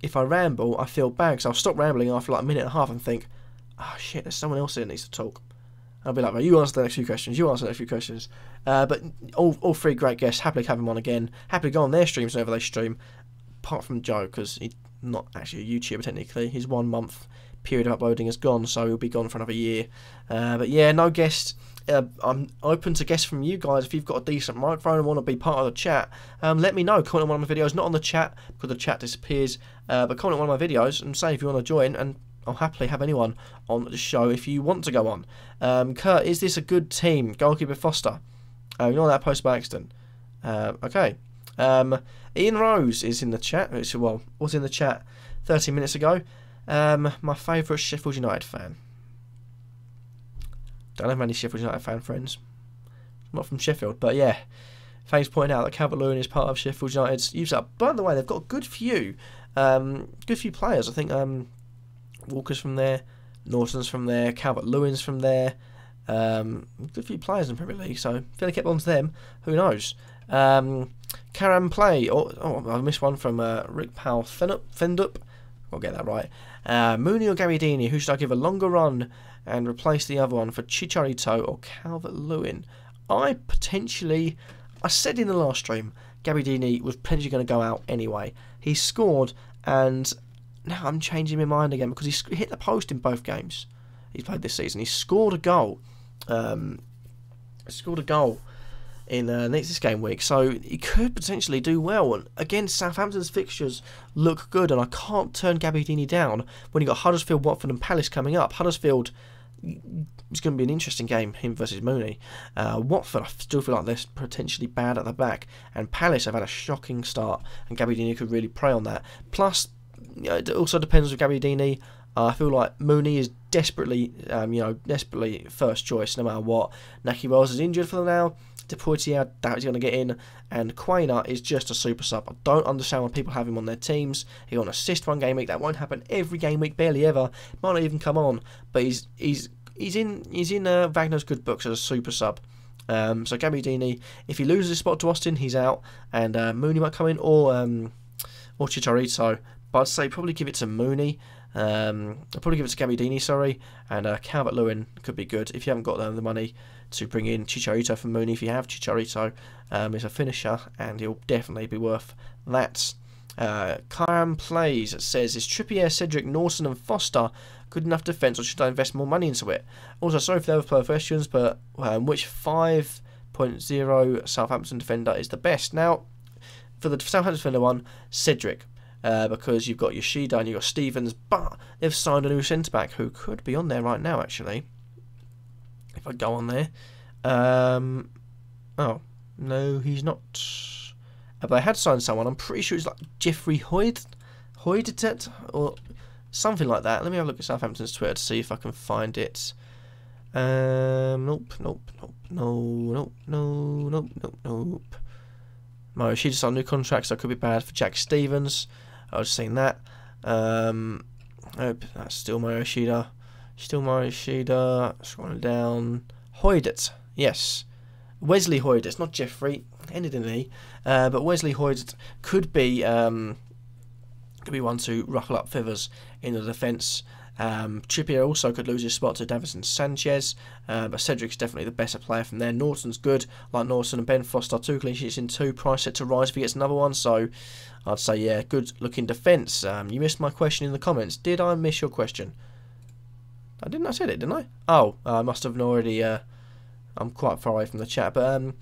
if I ramble, I feel bad, because I'll stop rambling after like a minute and a half and think, oh shit, there's someone else here that needs to talk. I'll be like, well, you answer the next few questions, you answer the next few questions. But all three great guests, happily have them on again. Happily go on their streams whenever they stream. Apart from Joe, because he's not actually a YouTuber technically. His 1 month period of uploading is gone, so he'll be gone for another year. But yeah, no guests. I'm open to guests from you guys. If you've got a decent microphone and want to be part of the chat, let me know. Comment on one of my videos, not on the chat because the chat disappears, but comment on one of my videos and say if you want to join, and I'll happily have anyone on the show if you want to go on. Kurt, is this a good team? Goalkeeper Foster. You know that post by accident. Okay. Ian Rose is in the chat. Well, was in the chat 30 minutes ago. My favourite Sheffield United fan. Don't have many Sheffield United fan friends. Not from Sheffield, but yeah. Thanks for pointing out that Calvert-Lewin is part of Sheffield United's youth up. By the way, they've got a good few players. I think Walker's from there, Norton's from there, Calvert-Lewin's from there. Good few players in the Premier League, so if they kept on to them, who knows? Karam Play. Oh, I missed one from Rick Powell Fendup. I'll get that right. Mooney or Gabbiadini, who should I give a longer run and replace the other one for Chicharito or Calvert-Lewin? I said in the last stream, Gabbiadini was potentially going to go out anyway. He scored, and now I'm changing my mind again because he hit the post in both games he's played this season. He scored a goal. In this game week, so he could potentially do well. And again, Southampton's fixtures look good, and I can't turn Gabbiadini down when you got Huddersfield, Watford, and Palace coming up. Huddersfield is going to be an interesting game, him versus Mooney. Watford, I still feel like they're potentially bad at the back, and Palace have had a shocking start, and Gabbiadini could really prey on that. Plus, it also depends with Gabbiadini. I feel like Mooney is desperately first choice no matter what. Naki Wells is injured for now. Deportier, doubt he's going to get in, and Quainer is just a super sub. I don't understand why people have him on their teams. He got an assist one game week. That won't happen every game week, barely ever. Might not even come on, but he's in Wagner's good books as a super sub. So Gabbiadini, if he loses his spot to Austin, he's out, and Mooney might come in, or Chicharito. But I'd say probably give it to Mooney. I'll probably give it to Gabbiadini, sorry, and Calvert-Lewin could be good if you haven't got the money to bring in Chicharito for Mooney. If you have Chicharito, is a finisher, and he'll definitely be worth that. Karam Plays says, is Trippier, Cedric, Norton and Foster good enough defence, or should I invest more money into it? Also, sorry for the other questions, but which 5.0 Southampton defender is the best? Now, for the Southampton defender one, Cedric. Because you've got Yoshida and you've got Stevens, but they've signed a new centre-back who could be on there right now, actually. If I go on there. Oh, no, he's not. But they had signed someone. I'm pretty sure it's like Jeffrey Hoydet, or something like that. Let me have a look at Southampton's Twitter to see if I can find it. Nope. Yoshida signed a new contract, so it could be bad for Jack Stevens. I was saying that. That's still Yoshida. Scrolling down. Hoydet. Yes. Wesley Hoydet. It's not Jeffrey. Ended in E. But Wesley Hoydet could be one to ruffle up feathers in the defence. Trippier also could lose his spot to Davinson Sanchez, but Cedric's definitely the better player from there. Norton's good, like Norton and Ben Foster, 2 clean sheets in 2, price set to rise if he gets another one, so I'd say, yeah, good looking defence. You missed my question in the comments. Did I miss your question? I said it, didn't I? Oh, I must have already, I'm quite far away from the chat, but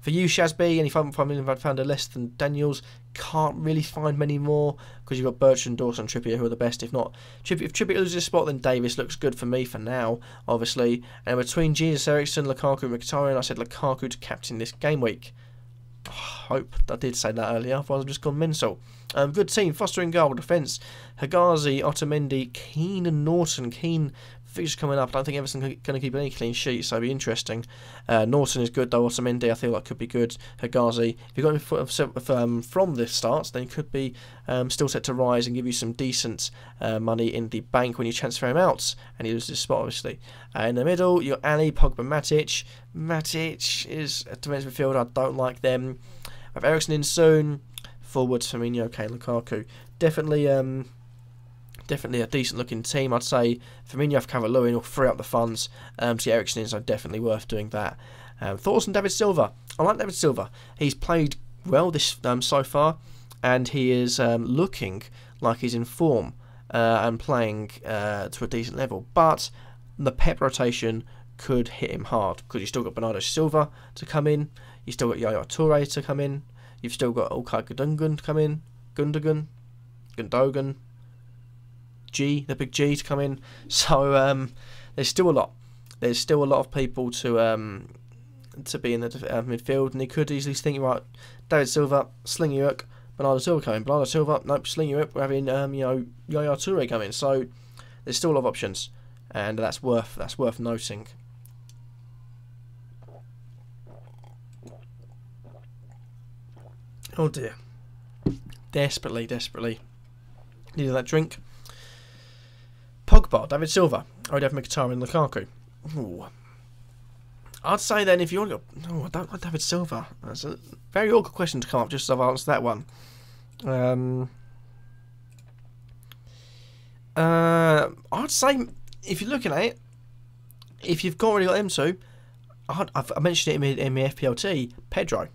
For you, Shazby, any 5.5 million found less than Daniels, can't really find many more because you've got Bertrand, Dawson, Trippier, who are the best. If not, if Trippier loses his spot, then Davis looks good for me for now, obviously. And between Jesus, Eriksen, Lukaku, and Mkhitaryan, I said Lukaku to captain this game week. I hope I did say that earlier, otherwise I've just gone mental. Good team, Foster in goal, defence, Hegazi, Otamendi, Keane and Norton. Keane, fixtures coming up. I don't think Everton going to keep any clean sheets, so it'll be interesting. Norton is good though. Otamendi I feel like could be good. Hegazi, if you've got him from the start, then he could be still set to rise and give you some decent money in the bank when you transfer him out and he loses his spot, obviously. In the middle, you're Ali, Pogba, Matic. Matic is a defensive midfielder. I don't like them. I have Eriksen in soon. Forwards, Firmino, Kane, Lukaku. Definitely a decent looking team. I'd say Firmino, have Calvert-Lewin will free up the funds to get Eriksen in, so definitely worth doing that. Thoughts on David Silva? I like David Silva. He's played well this so far, and he is looking like he's in form and playing to a decent level. But the Pep rotation could hit him hard because you've still got Bernardo Silva to come in, you've still got Yaya Toure to come in, you've still got Okay Gundogan to come in, Gundogan, G, the big G to come in. So there's still a lot. There's still a lot of people to be in the midfield, and he could easily think, right, David Silva, Slingy Hook, Bernardo Silva coming. Bernardo Silva, nope, Slingy Hook, we're having Yaya Toure coming. So there's still a lot of options, and that's worth noting. Oh dear, desperately needed that drink. Pogba, David Silva. I would have Mkhitaryan and Lukaku. Ooh. I'd say then if you want to go... No, I don't like David Silva. That's a very awkward question to come up just as I've answered that one. I'd say if you're looking at it, if you've already got them two, I mentioned it in my FPLT, Pedro.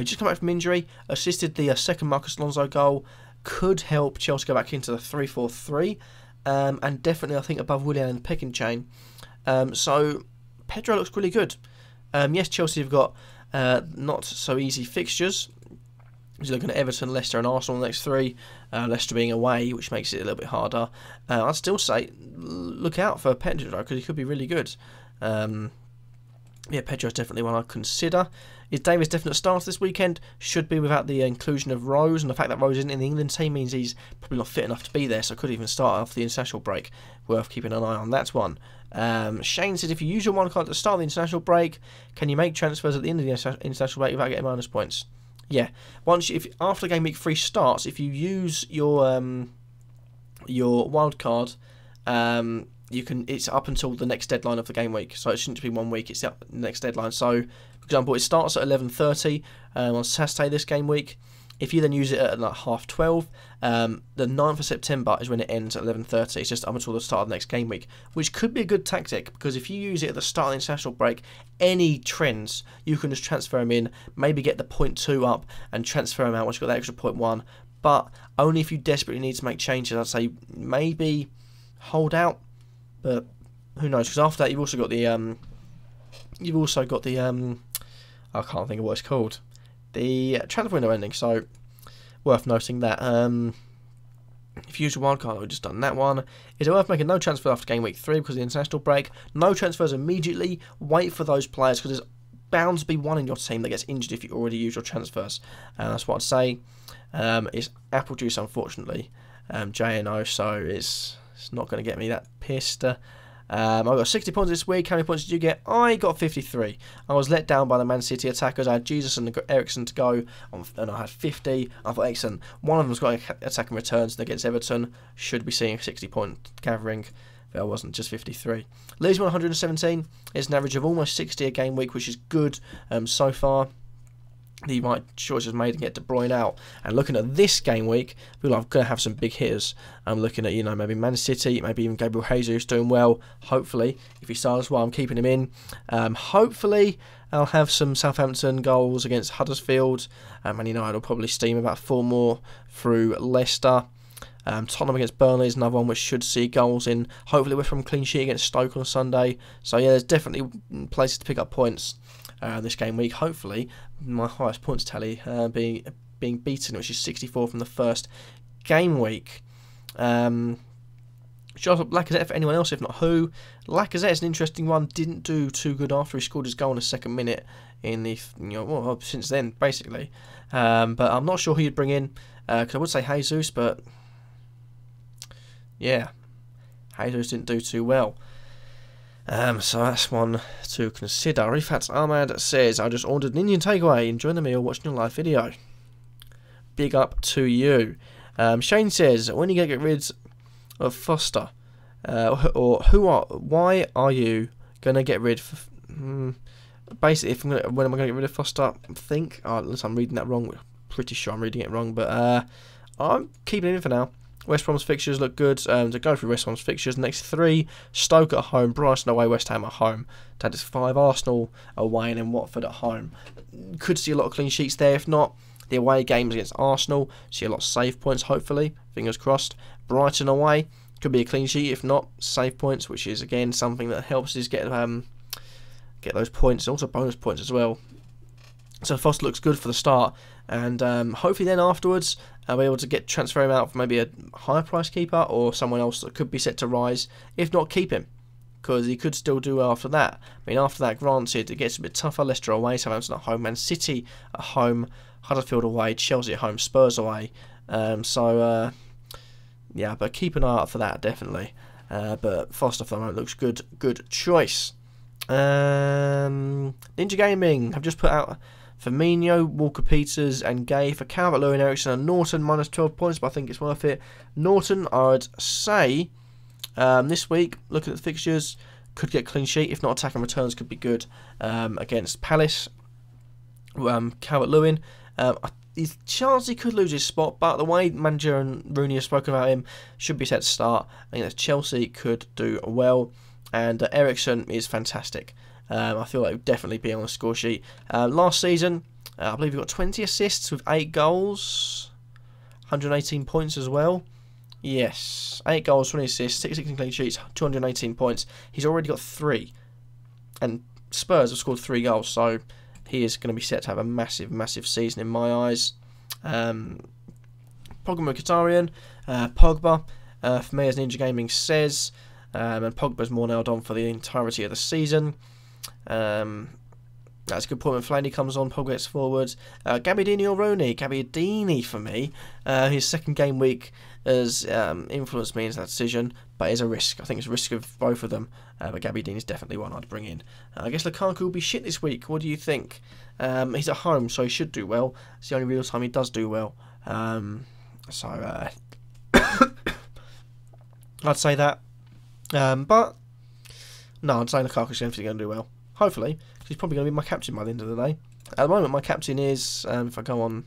Just come back from injury, assisted the second Marcus Alonso goal, could help Chelsea go back into the 3-4-3. And definitely, I think, above Willian in the pecking chain. So, Pedro looks really good. Yes, Chelsea have got not so easy fixtures. He's looking at Everton, Leicester and Arsenal the next three. Leicester being away, which makes it a little bit harder. I'd still say, look out for Pedro, because he could be really good. Yeah, Pedro's definitely one I'd consider. Is Davis definite starter this weekend? Should be without the inclusion of Rose, and the fact that Rose isn't in the England team means he's probably not fit enough to be there, so could even start after the international break. Worth keeping an eye on that one. Shane says, if you use your one card at the start of the international break, can you make transfers at the end of the international break without getting minus points? Yeah. After game week 3 starts, if you use your wild card, you can. It's up until the next deadline of the game week, so it shouldn't be 1 week. It's the next deadline. So, for example, it starts at 11:30 on Saturday this game week. If you then use it at like 12:30, the 9th of September is when it ends at 11:30. It's just up until the start of the next game week, which could be a good tactic because if you use it at the start of the international break, any trends you can just transfer them in, maybe get the 0.2 up and transfer them out once you've got that extra 0.1. But only if you desperately need to make changes. I'd say maybe hold out. But who knows? Because after that, you've also got the I can't think of what it's called. The transfer window ending. So worth noting that. If you use a wildcard, I've just done that one. Is it worth making no transfer after game week 3 because of the international break? No transfers immediately. Wait for those players because there's bound to be one in your team that gets injured if you already use your transfers. That's what I'd say. It's apple juice, unfortunately. JNO, so it's not going to get me that pissed. I got 60 points this week. How many points did you get? I got 53. I was let down by the Man City attackers. I had Jesus and Eriksen to go, and I had 50. I thought, excellent. One of them's got attacking returns against Everton. Should be seeing a 60-point gathering. But I wasn't, just 53. Leeds 117 is an average of almost 60 a game week, which is good so far. The right choices made and get De Bruyne out. And looking at this game week, I feel like I'm going to have some big hitters. I'm looking at, maybe Man City, maybe even Gabriel Jesus doing well. Hopefully, if he starts well, I'm keeping him in. Hopefully, I'll have some Southampton goals against Huddersfield. And United will probably steam about 4 more through Leicester. Tottenham against Burnley is another one which should see goals in. Hopefully, we're from clean sheet against Stoke on Sunday. So, yeah, there's definitely places to pick up points. this game week. Hopefully, my highest points tally being beaten, which is 64 from the first game week. Shout out Lacazette for anyone else, if not who. Lacazette is an interesting one. Didn't do too good after he scored his goal in the second minute. In the since then basically, but I'm not sure who you'd bring in. Because I would say Jesus, but yeah, Jesus didn't do too well. So that's one to consider. Rifat Ahmad says, I just ordered an Indian takeaway, enjoying the meal, watching your live video. Big up to you. Shane says, when are you going to get rid of Foster? Why are you going to get rid of... Basically, when am I going to get rid of Foster? I think, unless I'm reading that wrong, pretty sure I'm reading it wrong, but I'm keeping it in for now. West Brom's fixtures look good. To go through West Brom's fixtures, next 3, Stoke at home, Brighton away, West Ham at home. That is 5, Arsenal away, and then Watford at home. Could see a lot of clean sheets there. If not, the away games against Arsenal, see a lot of save points, hopefully, fingers crossed. Brighton away, could be a clean sheet. If not, save points, which is, again, something that helps us get those points, also bonus points as well. So Foster looks good for the start, and hopefully then afterwards I'll be able to transfer him out for maybe a higher price keeper or someone else that could be set to rise. If not, keep him, because he could still do well after that. I mean, after that, granted, it gets a bit tougher. Leicester away, Southampton at home, Man City at home, Huddersfield away, Chelsea at home, Spurs away. Yeah, but keep an eye out for that, definitely. But Foster for the moment looks good. Good choice. Ninja Gaming have just put out Firmino, Walker-Peters and Gay for Calvert-Lewin, Ericsson and Norton, minus 12 points, but I think it's worth it. Norton, I'd say, this week, looking at the fixtures, could get a clean sheet. If not, attack and returns could be good against Palace. Calvert-Lewin, his chance he could lose his spot, but the way manager and Rooney have spoken about him, should be set to start. I think that Chelsea could do well. And Ericsson is fantastic. I feel like he would definitely be on the score sheet. Last season, I believe he got 20 assists with 8 goals, 118 points as well. Yes, 8 goals, 20 assists, 16 clean sheets, 218 points. He's already got 3. And Spurs have scored 3 goals, so he is going to be set to have a massive, massive season in my eyes. Pogba Mkhitaryan, Pogba, for me as Ninja Gaming says, and Pogba's more nailed on for the entirety of the season. That's a good point when Fellaini comes on, Pogba gets forward. Gabbiadini or Rooney? Gabbiadini for me. His second game week has influenced me into that decision, but it's a risk. I think it's a risk of both of them, but Gabbiadini is definitely one I'd bring in. I guess Lukaku will be shit this week. What do you think? He's at home, so he should do well. It's the only real time he does do well. I'd say that. But no, I'd say Lukaku's definitely going to do well. Hopefully, because he's probably going to be my captain by the end of the day. At the moment, my captain is, if I go on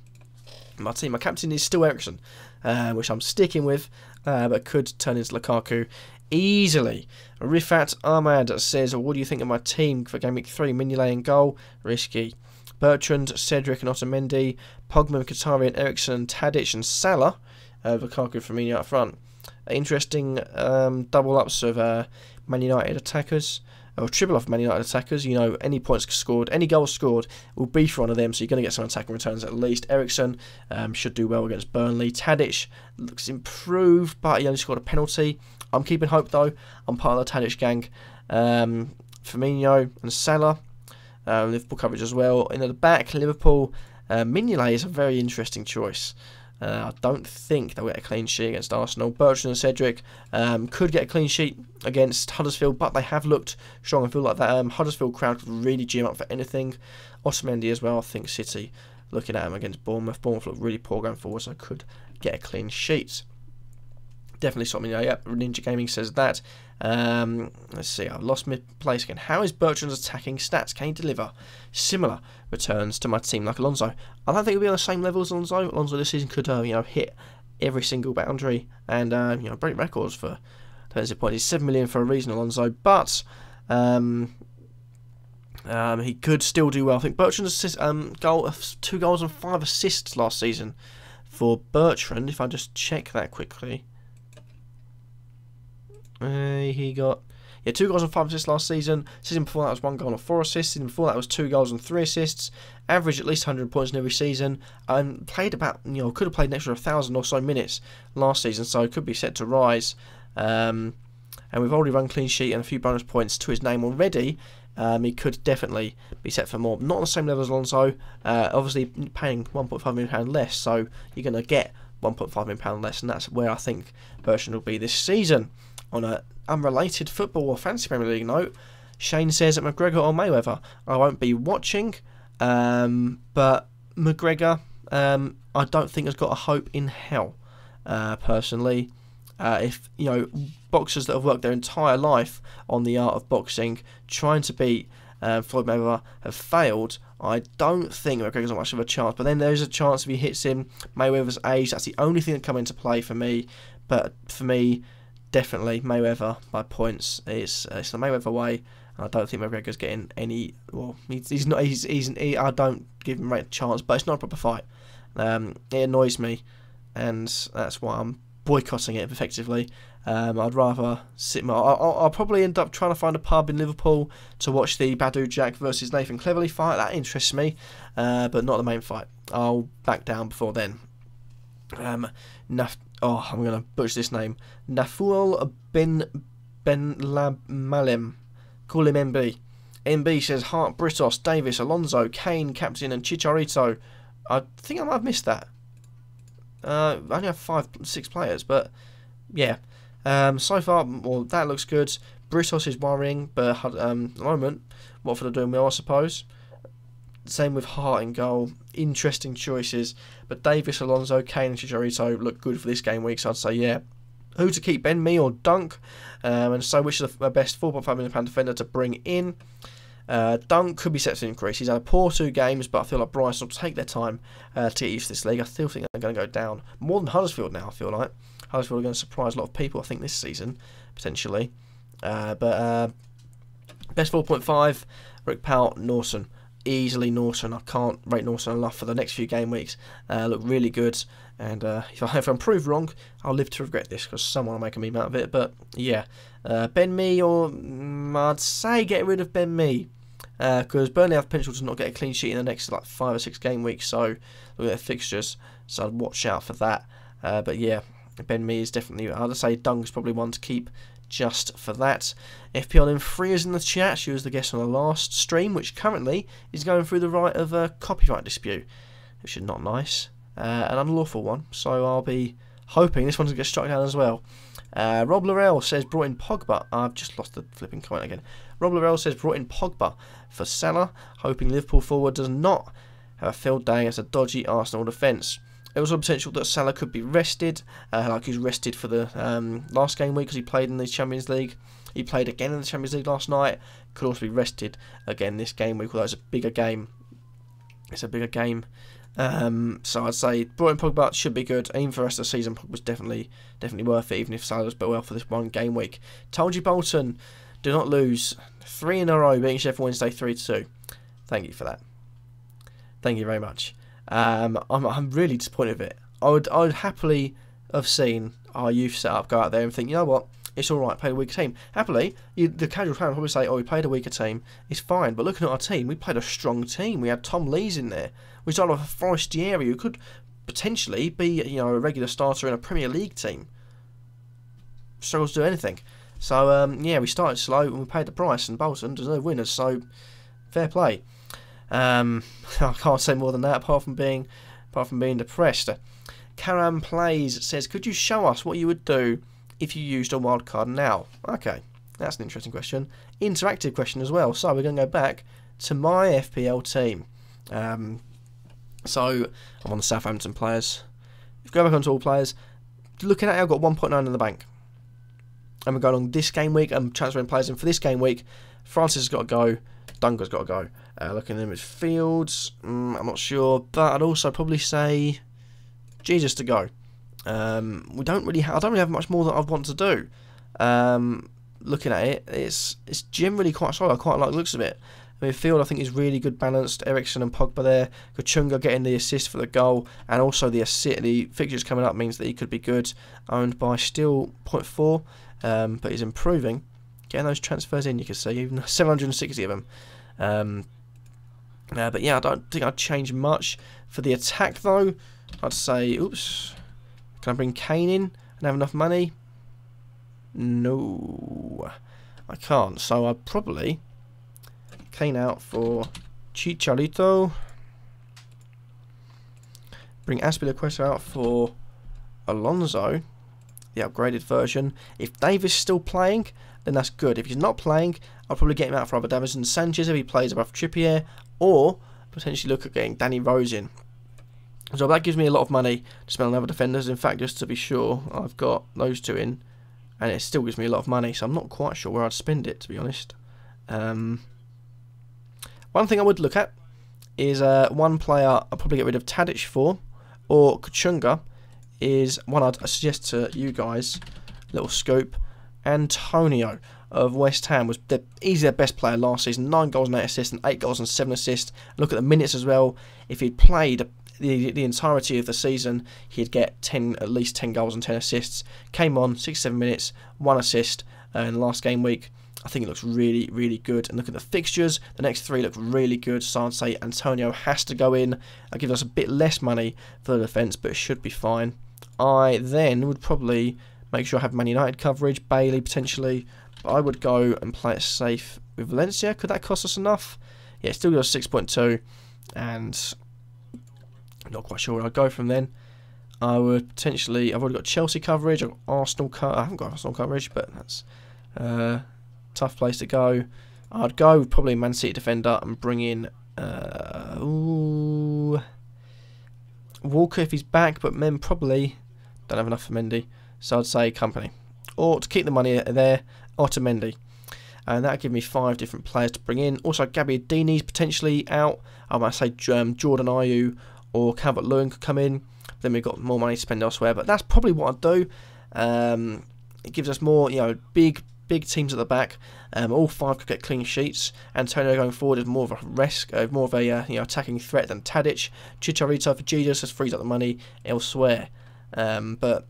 my team, my captain is still Ericsson, which I'm sticking with, but could turn into Lukaku easily. Rifat Ahmad says, what do you think of my team for game week 3? Mignolet in goal, risky. Bertrand, Cedric and Otamendi, Pogba, Mkhitaryan, Ericsson, Tadic and Salah. Lukaku, Firmino up front. Interesting double ups of Man United attackers, or triple off Man United attackers. You know, any points scored, any goals scored will be for one of them, so you're going to get some attacking returns at least. Ericsson should do well against Burnley. Tadic looks improved, but he only scored a penalty. I'm keeping hope though. I'm part of the Tadic gang. Firmino and Salah, Liverpool coverage as well. In the back, Liverpool, Mignolet is a very interesting choice. I don't think they'll get a clean sheet against Arsenal. Bertrand and Cedric could get a clean sheet against Huddersfield, but they have looked strong. I feel like that Huddersfield crowd could really gym up for anything. Otamendi as well. I think City, looking at him against Bournemouth. Bournemouth look really poor going forward, so could get a clean sheet. Definitely something. Yep, Ninja Gaming says that. Let's see. I've lost my place again. How is Bertrand's attacking stats? Can he deliver similar returns to my team like Alonso? I don't think he'll be on the same level as Alonso. Alonso this season could, hit every single boundary and break records for defensive points. He's 7 million for a reason, Alonso, but he could still do well. I think Bertrand's 2 goals and 5 assists last season for Bertrand. If I just check that quickly. He got He had 2 goals and 5 assists last season. Season before that was 1 goal and 4 assists. Season before that was 2 goals and 3 assists. Averaged at least 100 points in every season. And played about, could have played an extra 1,000 or so minutes last season, so could be set to rise. And we've already run clean sheet and a few bonus points to his name already. He could definitely be set for more. Not on the same level as Alonso. Obviously paying £1.5 million less, so you're going to get £1.5 million less, and that's where I think Bertrand will be this season. On an unrelated football or fantasy Premier League note, Shane says that McGregor or Mayweather. I won't be watching, but McGregor, I don't think has got a hope in hell, personally. If boxers that have worked their entire life on the art of boxing, trying to beat Floyd Mayweather, have failed, I don't think McGregor's got much of a chance. But then there's a chance if he hits him, Mayweather's age, that's the only thing that come into play for me. But for me, definitely Mayweather by points. It's the Mayweather way. I don't think McGregor's getting any. Well, he's not. I don't give him a chance, but it's not a proper fight. It annoys me, and that's why I'm boycotting it effectively. I'd rather sit. I'll probably end up trying to find a pub in Liverpool to watch the Badu Jack versus Nathan Cleverly fight. That interests me, but not the main fight. I'll back down before then. I'm going to butcher this name. Nafoul Ben Malem. Call him MB. MB says Hart, Britos, Davis, Alonso, Kane, Captain, and Chicharito. I think I might have missed that. I only have 6 players, but yeah. So far, well, that looks good. Britos is worrying, but at the moment, Watford are doing well, I suppose. Same with Hart in goal. Interesting choices. But Davis, Alonso, Kane and Chicharito look good for this game week, so I'd say, yeah. Who to keep, Ben, me or Dunk? And so which is the best £4.5 million defender to bring in? Dunk could be set to increase. He's had a poor 2 games, but I feel like Bryce will take their time to get used to this league. I still think they're going to go down. More than Huddersfield now, I feel like. Huddersfield are going to surprise a lot of people, I think, this season, potentially. Best 4.5, Rick Powell, Norton. Easily Norton. I can't rate Norton enough for the next few game weeks. Look really good. And if I'm proved wrong, I'll live to regret this because someone will make a meme out of it. But yeah, Ben Mee or I'd say get rid of Ben Mee because Burnley have potential to not get a clean sheet in the next 5 or 6 game weeks. So look at their fixtures. So I'd watch out for that. But yeah, Ben Mee is definitely. I'd say Dunk's probably one to keep just for that. FPL in Freya's in the chat. She was the guest on the last stream, which currently is going through the right of a copyright dispute, which is not nice. An unlawful one, so I'll be hoping this one's going to get struck down as well. Rob Laurel says brought in Pogba. I've just lost the flipping comment again. Rob Laurel says brought in Pogba for Salah, hoping Liverpool forward does not have a field day against a dodgy Arsenal defence. There was a potential that Salah could be rested, like he's rested for the last game week because he played in the Champions League. He played again in the Champions League last night. Could also be rested again this game week, although it's a bigger game. It's a bigger game. So I'd say brought in Pogba should be good. Even for the rest of the season, Pogba's definitely worth it, even if Salah's but well for this one game week. Told you, Bolton, do not lose. 3 in a row, beating Sheffield Wednesday 3-2. Thank you for that. Thank you very much. I'm really disappointed with it. I would happily have seen our youth set up go out there and think, you know what, it's all right, played a weaker team. Happily, the casual fan would probably say, oh, we played a weaker team, it's fine. But looking at our team, we played a strong team. We had Tom Lees in there. We started off a Forestieri who could potentially be, a regular starter in a Premier League team. Struggles to do anything. So yeah, we started slow and we paid the price. And Bolton deserve winners. So fair play. I can't say more than that apart from being depressed. Karam Plays says, could you show us what you would do if you used a wildcard now? Okay, that's an interesting question. Interactive question as well. So we're going to go back to my FPL team. So I'm on the Southampton players. If you go back onto all players, looking at it, I've got 1.9 in the bank. And we're going on this game week. I'm transferring players in for this game week. Francis has got to go. Dunker's got to go. Looking at the midfields, I'm not sure, but I'd also probably say Jesus to go. I don't really have much more that I want to do. Looking at it, it's generally quite solid. I quite like the looks of it. Midfield, I think, is really good balanced. Ericsson and Pogba there. Kachunga getting the assist for the goal, and also the fixtures coming up means that he could be good. Owned by still 0.4, but he's improving. getting those transfers in. You can see even 760 of them. But yeah, I don't think I'd change much for the attack though. I'd say, oops, can I bring Kane in and have enough money? No, I can't. So I'd probably Kane out for Chicharito. Bring Azpilicueta out for Alonso, the upgraded version. If Davis is still playing, then that's good. If he's not playing, I'll probably get him out for either Davinson Sanchez if he plays above Trippier, or potentially look at getting Danny Rose in. So that gives me a lot of money to spend on other defenders. In fact, just to be sure, I've got those two in, and it still gives me a lot of money. So I'm not quite sure where I'd spend it, to be honest. One thing I would look at is one player I'll probably get rid of Tadic for, or Kachunga, is one I'd suggest to you guys. Little scoop. Antonio of West Ham was easily their best player last season. 9 goals and 8 assists, and 8 goals and 7 assists. Look at the minutes as well. If he'd played the entirety of the season, he'd get at least 10 goals and 10 assists. Came on 67 minutes, 1 assist in the last game week. I think it looks really, really good. And look at the fixtures. The next 3 look really good. So I'd say Antonio has to go in. That gives us a bit less money for the defence, but it should be fine. I then would probably make sure I have Man United coverage. Bailey potentially. But I would go and play it safe with Valencia. Could that cost us enough? Yeah, it still goes 6.2. And I'm not quite sure where I'd go from then. I would potentially... I've already got Chelsea coverage. I've got Arsenal I haven't got Arsenal coverage, but that's... tough place to go. I'd go with probably Man City defender and bring in Walker if he's back, but men probably don't have enough for Mendy, so I'd say Company, or to keep the money there, Otamendi, and that'd give me 5 different players to bring in. Also Gabbiadini's potentially out. I might say Jordan Ayew or Calvert-Lewin could come in. Then we've got more money to spend elsewhere, but that's probably what I'd do. It gives us more, big teams at the back. All 5 could get clean sheets. Antonio going forward is more of a risk, more of a attacking threat than Tadic. Chicharito for Jesus has frees up the money elsewhere. But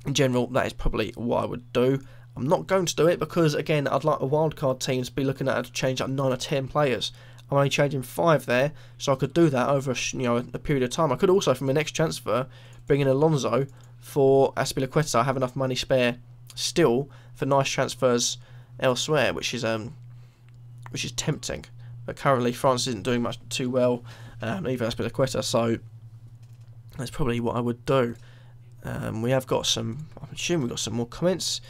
in general, that is probably what I would do. I'm not going to do it because, again, I'd like a wildcard team to be looking at to change up 9 or 10 players. I'm only changing 5 there, so I could do that over a period of time. I could also, from my next transfer, bring in Alonso for Azpilicueta. I have enough money spare still for nice transfers elsewhere, which is tempting. But currently France isn't doing much too well, even Azpilicueta, so that's probably what I would do. We have got some, I'm assuming we've got some more comments.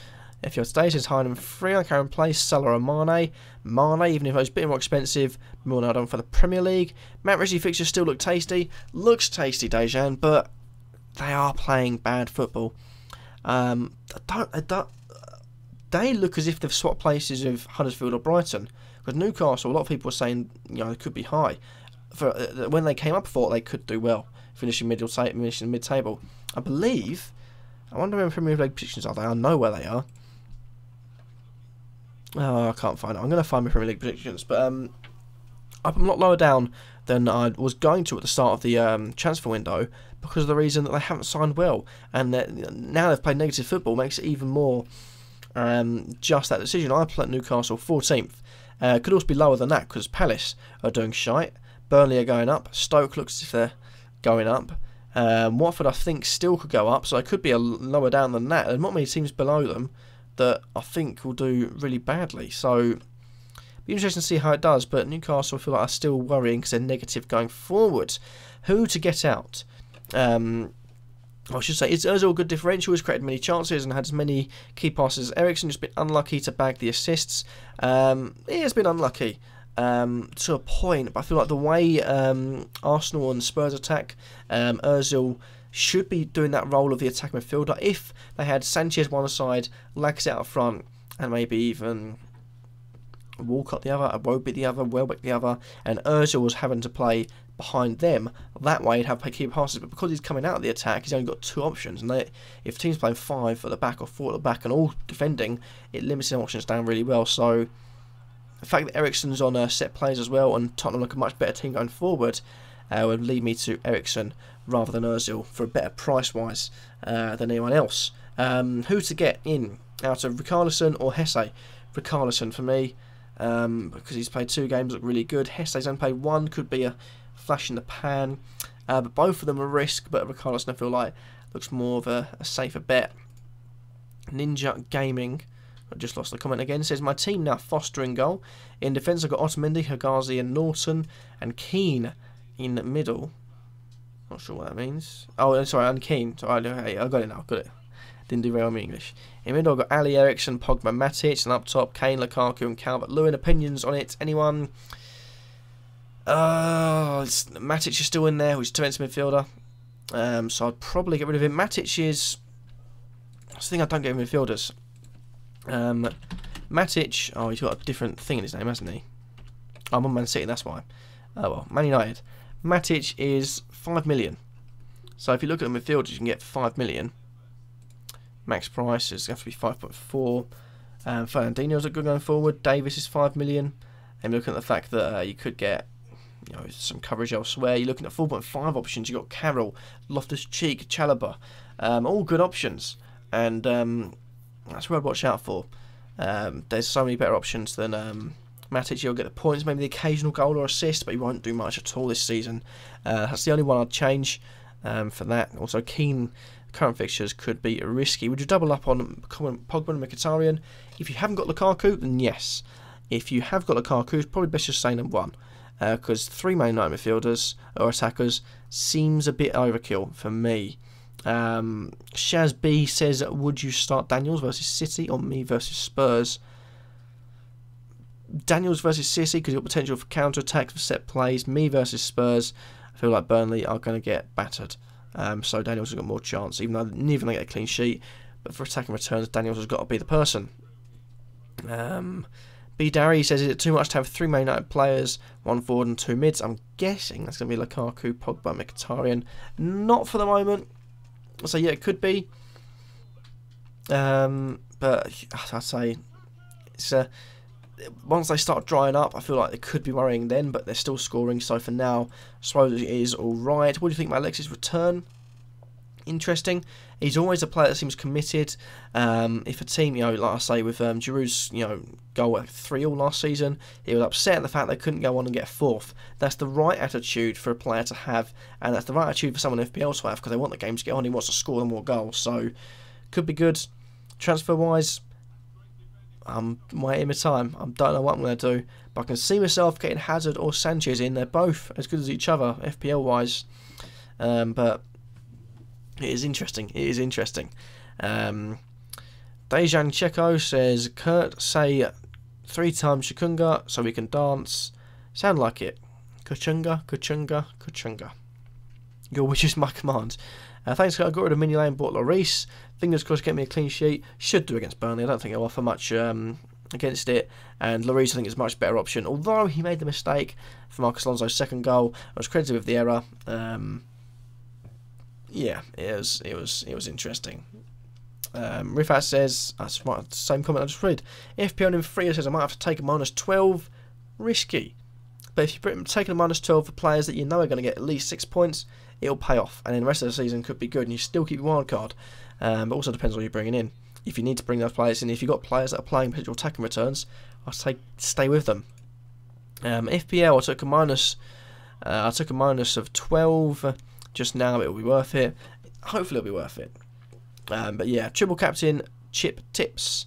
If your today says higher than 3, I can replace Salah or Mane. Mane, even if it was a bit more expensive, more now done for the Premier League. Matt Ritchie fixtures still look tasty. Looks tasty, Dejan, but they are playing bad football. They look as if they've swapped places with Huddersfield or Brighton. Because Newcastle, a lot of people are saying they could be high. When they came up, I thought they could do well, finishing mid-table. I believe. I wonder where Premier League positions are. I know where they are. Oh, I can't find it. I'm going to find my Premier League predictions, but I'm a lot lower down than I was going to at the start of the transfer window because of the reason that they haven't signed well, and now they've played negative football makes it even more just that decision. I put Newcastle 14th. Could also be lower than that because Palace are doing shite. Burnley are going up. Stoke looks as if they're going up. Watford I think still could go up, so I could be lower down than that. There's not many teams below them that I think will do really badly, so be interesting to see how it does. But Newcastle I feel like are still worrying because they're negative going forward. Who to get out? I should say, it's Ozil a good differential, has created many chances and had as many key passes as Eriksen, just been unlucky to bag the assists. He has been unlucky to a point, but I feel like the way Arsenal and Spurs attack, Ozil should be doing that role of the attack midfielder. If they had Sanchez one side, Lacazette out front, and maybe even Walcott the other, Iwobi the other, Welbeck the other, and Ozil was having to play behind them, that way he'd have key passes. But because he's coming out of the attack, he's only got 2 options, and if teams playing 5 at the back or 4 at the back and all defending, it limits the options down really well. So the fact that Eriksen's on set plays as well, and Tottenham look a much better team going forward, would lead me to Eriksen rather than Ozil for a better price wise than anyone else. Who to get in? out of Richarlison or Hesse. Richarlison for me, because he's played 2 games, look really good. Hesse's only played 1, could be a flash in the pan. But both of them are risk, but Richarlison I feel like looks more of a safer bet. Ninja Gaming, I just lost the comment again, says, my team now Foster in goal. In defence I've got Otamendi, Hegazi and Norton, and Keane in the middle. Not sure what that means. Oh, sorry, and Keane. Sorry, I got it now, got it. Didn't do very well in English. In the middle I've got Ali Eriksson, Pogba, Matic, and up top Kane, Lukaku and Calvert-Lewin. Opinions on it? Anyone? Matic is still in there, who's a defensive midfielder. So I'd probably get rid of him. Matic is... That's the thing I don't get with midfielders. Matic... Oh, he's got a different thing in his name, hasn't he? I'm on Man City, that's why. Oh well, Man United. Matic is 5 million. So if you look at the midfielders, you can get 5 million. Max price is going to be 5.4. Fernandinho's a good going forward. Davis is 5 million. And looking at the fact that you could get... some coverage elsewhere. You're looking at 4.5 options. You've got Carroll, Loftus-Cheek, Chalobah. All good options. And that's what I'd watch out for. There's so many better options than Matic. You'll get the points, maybe the occasional goal or assist, but you won't do much at all this season. That's the only one I'd change for that. Also, Keane, current fixtures could be risky. Would you double up on Pogba and Mkhitaryan? If you haven't got Lukaku, then yes. If you have got Lukaku, it's probably best just saying them 1. Because 3 Man United midfielders or attackers seems a bit overkill for me. Shaz B says, would you start Daniels versus City or me versus Spurs? Daniels versus City because you've got potential for counter-attack, for set plays. Me versus Spurs, I feel like Burnley are going to get battered. So Daniels has got more chance, even though neither of them get a clean sheet. But for attacking returns, Daniels has got to be the person. B. Darry says, is it too much to have 3 Man United players, 1 forward and 2 mids? I'm guessing that's going to be Lukaku, Pogba, Mkhitaryan. Not for the moment. So yeah, it could be. But I'd say it's once they start drying up, I feel like it could be worrying then, but they're still scoring. So for now, I suppose it is all right. What do you think about Alexis' return? Interesting. He's always a player that seems committed. If a team, like I say, with Giroud's, goal at 3-3 last season, he was upset at the fact they couldn't go on and get 4th. That's the right attitude for a player to have, and that's the right attitude for someone in FPL to have, because they want the game to get on. He wants to score them more goals, so could be good. Transfer-wise, I'm waiting my time. I don't know what I'm going to do, but I can see myself getting Hazard or Sanchez in. They're both as good as each other, FPL-wise, but it is interesting. It is interesting. Dejan Checo says, Kurt, say 3 times Shakunga so we can dance. Sound like it. Kuchunga, Kuchunga, Kuchunga. Your wish is my command. Thanks, Kurt. I got rid of Mignolet and bought Lloris. Fingers crossed, get me a clean sheet. Should do against Burnley. I don't think he'll offer much against it. And Lloris, I think, is a much better option. Although he made the mistake for Marcus Alonso's second goal. I was credited with the error. Yeah, it was interesting. Rifat says, that's the same comment I just read. FPL in free says I might have to take a -12. Risky. But if you're taking a -12 for players that you know are going to get at least 6 points, it'll pay off. And then the rest of the season could be good and you still keep your wildcard. But also depends on what you're bringing in. If you need to bring those players in, if you've got players that are playing potential attacking returns, I'd say stay with them. FPL, I took a minus of 12 just now. It'll be worth it. Hopefully it'll be worth it. But yeah, triple captain chip tips.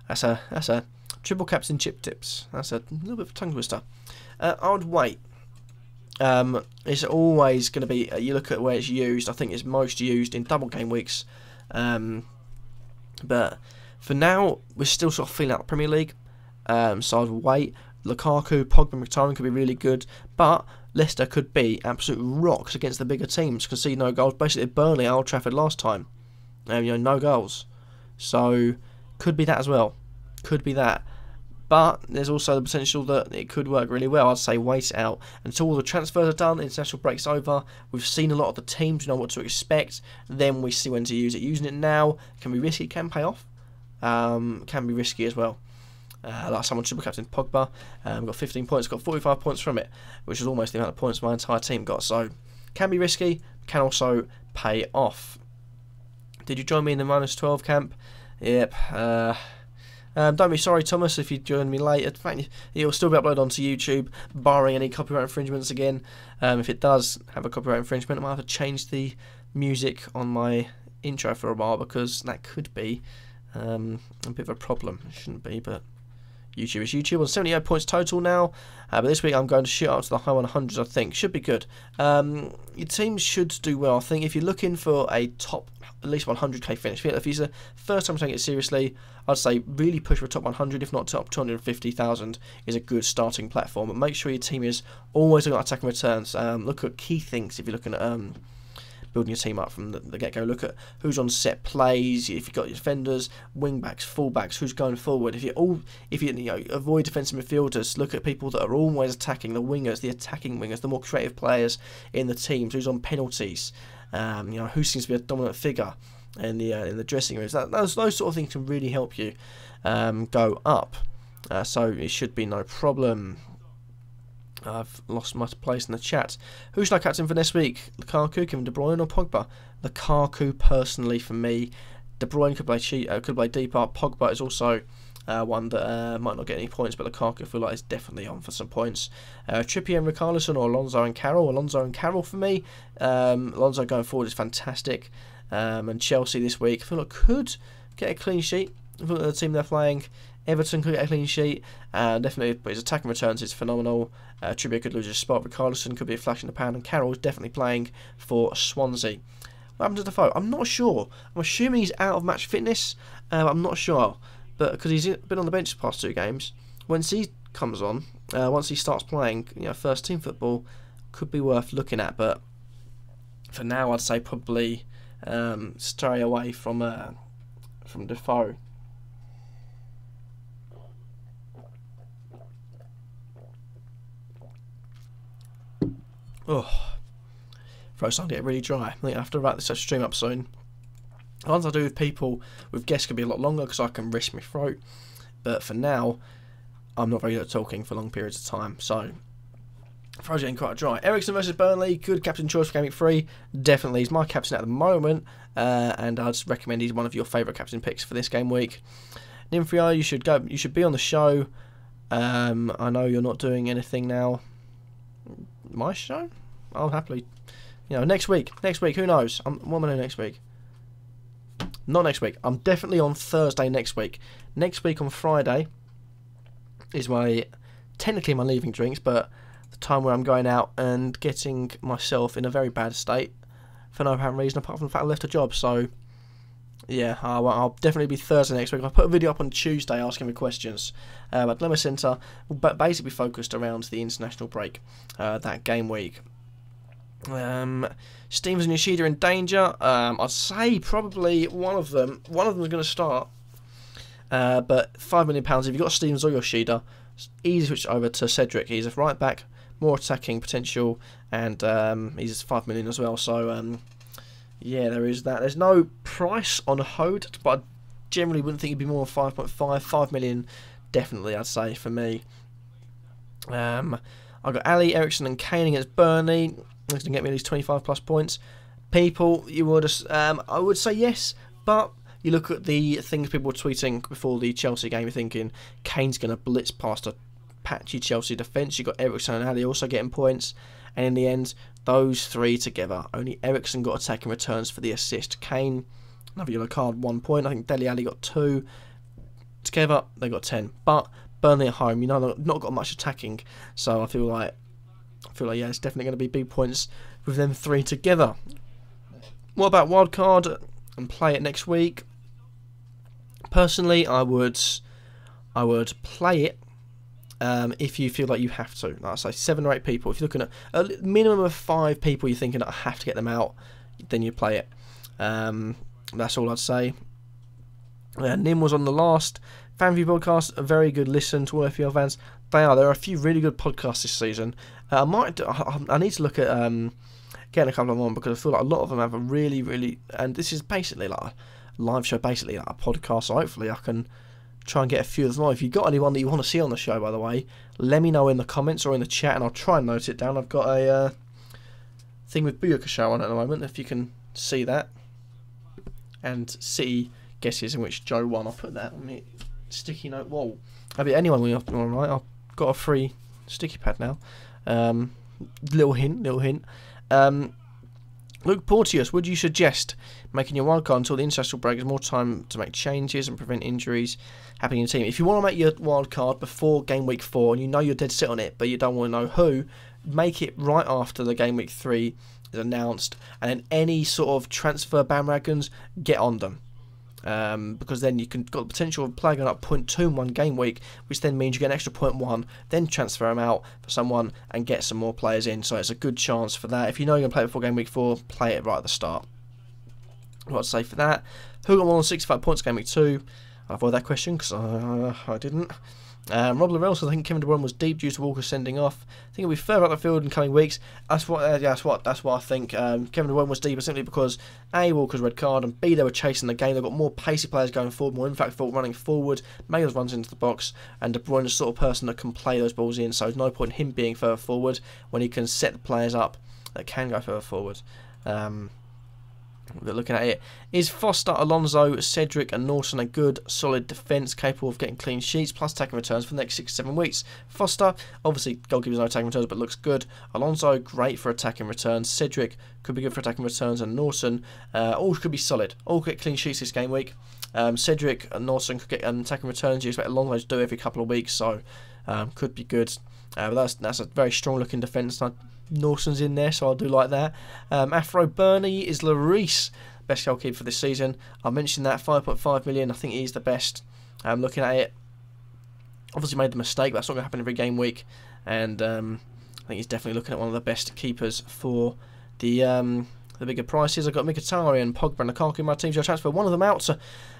That's a triple captain chip tips. That's a little bit of a tongue twister. I would wait. It's always going to be. You look at where it's used. I think it's most used in double game weeks. But for now, we're still sort of feeling out the Premier League. So I'd wait. Lukaku, Pogba, Mkhitaryan could be really good, but Leicester could be absolute rocks against the bigger teams. Concede no goals. Basically, Burnley at Old Trafford last time. No goals. So could be that as well. Could be that. But there's also the potential that it could work really well. I'd say wait it out until all the transfers are done, international break's over. We've seen a lot of the teams, know what to expect. Then we see when to use it. Using it now can be risky, can pay off. Can be risky as well. Like someone triple captain Pogba, got 15 points, got 45 points from it, which is almost the amount of points my entire team got. So can be risky, can also pay off. Did you join me in the -12 camp? Yep. Don't be sorry, Thomas, if you joined me late. In fact, it'll still be uploaded onto YouTube, barring any copyright infringements again. If it does have a copyright infringement, I might have to change the music on my intro for a while, because that could be a bit of a problem. It shouldn't be, but YouTube is YouTube. On 78 points total now, but this week I'm going to shoot up to the high 100s. I think should be good. Your team should do well. I think if you're looking for a top at least 100k finish, if it's the first time taking it seriously, I'd say really push for a top 100, if not top 250,000 is a good starting platform. But make sure your team is always looking at attacking returns. Look at key things if you're looking at building your team up from the get-go. Look at who's on set plays, if you've got your defenders, wing-backs, full-backs, who's going forward. If you avoid defensive midfielders, look at people that are always attacking, the wingers, the attacking wingers, the more creative players in the teams, who's on penalties, who seems to be a dominant figure in the dressing rooms. Those sort of things can really help you go up. So it should be no problem. I've lost my place in the chat. Who should I captain for next week? Lukaku, Kevin De Bruyne, or Pogba? Lukaku, personally, for me. De Bruyne could play deeper. Pogba is also one that might not get any points, but Lukaku, I feel like, is definitely on for some points. Trippier and Richarlison, or Alonso and Carroll? Alonso and Carroll for me. Alonso going forward is fantastic. And Chelsea this week, I feel like could get a clean sheet. I feel like the team they're playing, Everton could get a clean sheet. Definitely, but his attacking returns is phenomenal. Trippier could lose his spot. Richarlison could be a flash in the pan, and Carroll is definitely playing for Swansea. What happened to Defoe? I'm not sure. I'm assuming he's out of match fitness. I'm not sure, but because he's been on the bench the past 2 games, once he comes on, once he starts playing, first team football, could be worth looking at. But for now, I'd say probably stray away from Defoe. Oh, throat's starting to get really dry. I think I have to wrap this stream up soon. The ones I do with people, with guests, can be a lot longer because I can risk my throat. But for now, I'm not very good at talking for long periods of time. So, throat's getting quite dry. Eriksen versus Burnley, good captain choice for Game Week 3. Definitely, he's my captain at the moment. And I'd recommend he's one of your favourite captain picks for this game week. Nymphia, you should be on the show. I know you're not doing anything now. My show? I'll happily, next week, who knows? What am I doing next week? Not next week. I'm definitely on Thursday next week. Next week on Friday is technically my leaving drinks, but the time where I'm going out and getting myself in a very bad state for no apparent reason, apart from the fact I left a job. So, yeah, I'll definitely be Thursday next week. I'll put a video up on Tuesday asking me questions. But Dilemma Centre will basically be focused around the international break that game week. Stevens and Yoshida in danger. I'd say probably one of them is going to start. But £5 million, if you've got Stevens or Yoshida, it's easy to switch over to Cedric. He's a right back, more attacking potential, and he's 5 million as well. So yeah, there is that. There's no price on Hode, but I generally wouldn't think it'd be more than 5.5. 5 million, definitely, I'd say, for me. I've got Ali, Eriksen and Kane against Burnley. He's going to get me at least 25 plus points. People, I would say yes, but you look at the things people were tweeting before the Chelsea game, you're thinking Kane's going to blitz past a patchy Chelsea defence. You've got Eriksen and Ali also getting points. And in the end, those 3 together, only Eriksen got attacking returns for the assist. Kane, another yellow card, 1 point. I think Dele Alli got 2. Together, they got 10. But Burnley at home, they've not got much attacking. So I feel like yeah, it's definitely going to be big points with them 3 together. What about Wildcard and play it next week? Personally, I would play it if you feel like you have to. Like I say, 7 or 8 people. If you're looking at a minimum of 5 people, you're thinking I have to get them out, then you play it. That's all I'd say. Nim was on the last FanView podcast, a very good listen to all FPL fans. There are a few really good podcasts this season. I need to look at getting a couple of them on, because I feel like a lot of them have a really, and this is basically like a live show, basically like a podcast, so hopefully I can try and get a few of them on. If you've got anyone that you want to see on the show, by the way, let me know in the comments or in the chat, and I'll try and note it down. I've got a thing with Buyukashow on at the moment, if you can see that, and City guesses in which Joe won. I'll put that on my sticky note wall. I mean, anyone win, alright. I've got a free sticky pad now. Little hint. Luke Porteous, would you suggest making your wildcard until the international break is more time to make changes and prevent injuries happening in the team? If you want to make your wildcard before game week 4 and you know you're dead set on it, but you don't want to know who, make it right after the game week 3 is announced, and then any sort of transfer bandwagons, get on them. Because then you can got the potential of playing up 0.2 in one game week, which then means you get an extra 0.1, then transfer them out for someone and get some more players in. So it's a good chance for that. If you know you're going to play it before game week 4, play it right at the start. What to say for that? Who got more than 65 points game week 2? I'll avoid that question because I didn't. Rob Laurel says I think Kevin De Bruyne was deep due to Walker sending off. I think he'll be further up the field in coming weeks. That's what I think. Kevin De Bruyne was deeper simply because A, Walker's red card, and B, they were chasing the game. They've got more pacey players going forward, more impactful running forward. Mayors runs into the box, and De Bruyne is the sort of person that can play those balls in. So there's no point in him being further forward when he can set the players up that can go further forward. We're looking at it. Is Foster, Alonso, Cedric and Norton a good, solid defence capable of getting clean sheets plus attacking returns for the next 6-7 weeks? Foster, obviously goalkeepers no attacking returns but looks good. Alonso, great for attacking returns. Cedric could be good for attacking returns, and Norton, all could be solid. All could get clean sheets this game week. Cedric and Norton could get attacking returns. You expect Alonso to do every couple of weeks, so could be good. But that's a very strong looking defence. Norton's in there, so I'll do like that. Afro Burney is Lloris, best goalkeeper for this season. I mentioned that, 5.5 million. I think he's the best. Looking at it, obviously made the mistake, but that's not going to happen every game week. And I think he's definitely looking at one of the best keepers for the bigger prices. I've got Mkhitaryan, Pogba and Lukaku in my team. Should I transfer one of them out?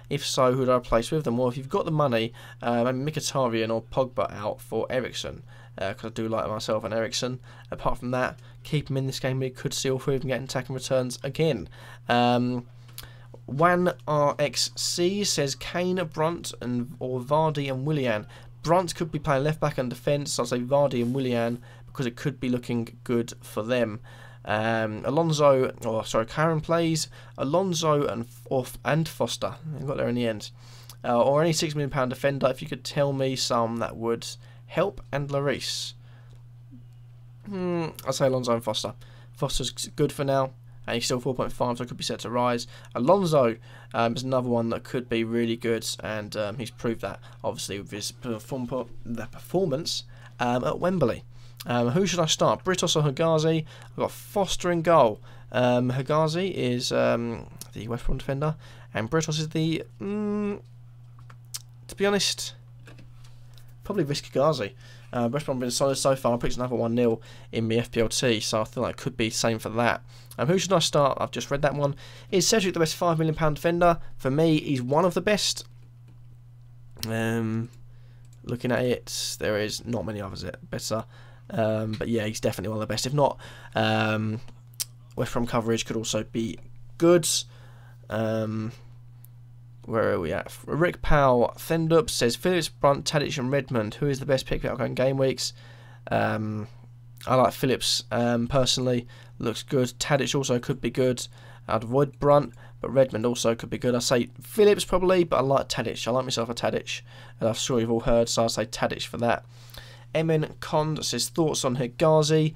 If so, who do I replace with them? Well, if you've got the money, Mkhitaryan or Pogba out for Eriksen. Because I do like myself and Eriksen. Apart from that, keep him in this game. We could see all three of them getting attacking returns again. Wan RXC says Kane, Brunt, or Vardy and Willian. Brunt could be playing left back and defence. So I'll say Vardy and Willian because it could be looking good for them. Karen plays Alonso and Foster. I got there in the end. Or any £6 million defender. If you could tell me some, that would help. And Lloris. I'll say Alonso and Foster. Foster's good for now, and he's still 4.5, so it could be set to rise. Alonso is another one that could be really good, and he's proved that, obviously, with his performance at Wembley. Who should I start? Britos or Hegazi? I've got Foster in goal. Hegazi is the West Brom defender, and Britos is the, to be honest, probably risk Hegazi. West Brom have been solid so far. I picked another 1-0 in my FPL, so I feel like it could be the same for that. Who should I start? I've just read that one. Is Cedric the best £5 million defender? For me, he's one of the best. Looking at it, there is not many others better. But yeah, he's definitely one of the best. If not, West Brom coverage could also be good. Where are we at? Rick Powell Thendup says Phillips, Brunt, Tadic and Redmond. Who is the best pick for outgoing game weeks? I like Phillips personally. Looks good. Tadic also could be good. I'd avoid Brunt, but Redmond also could be good. I say Phillips probably, but I like Tadic. I like myself a Tadic, and I'm sure you've all heard, so I'll say Tadic for that. Emin Kond says thoughts on Hegazi.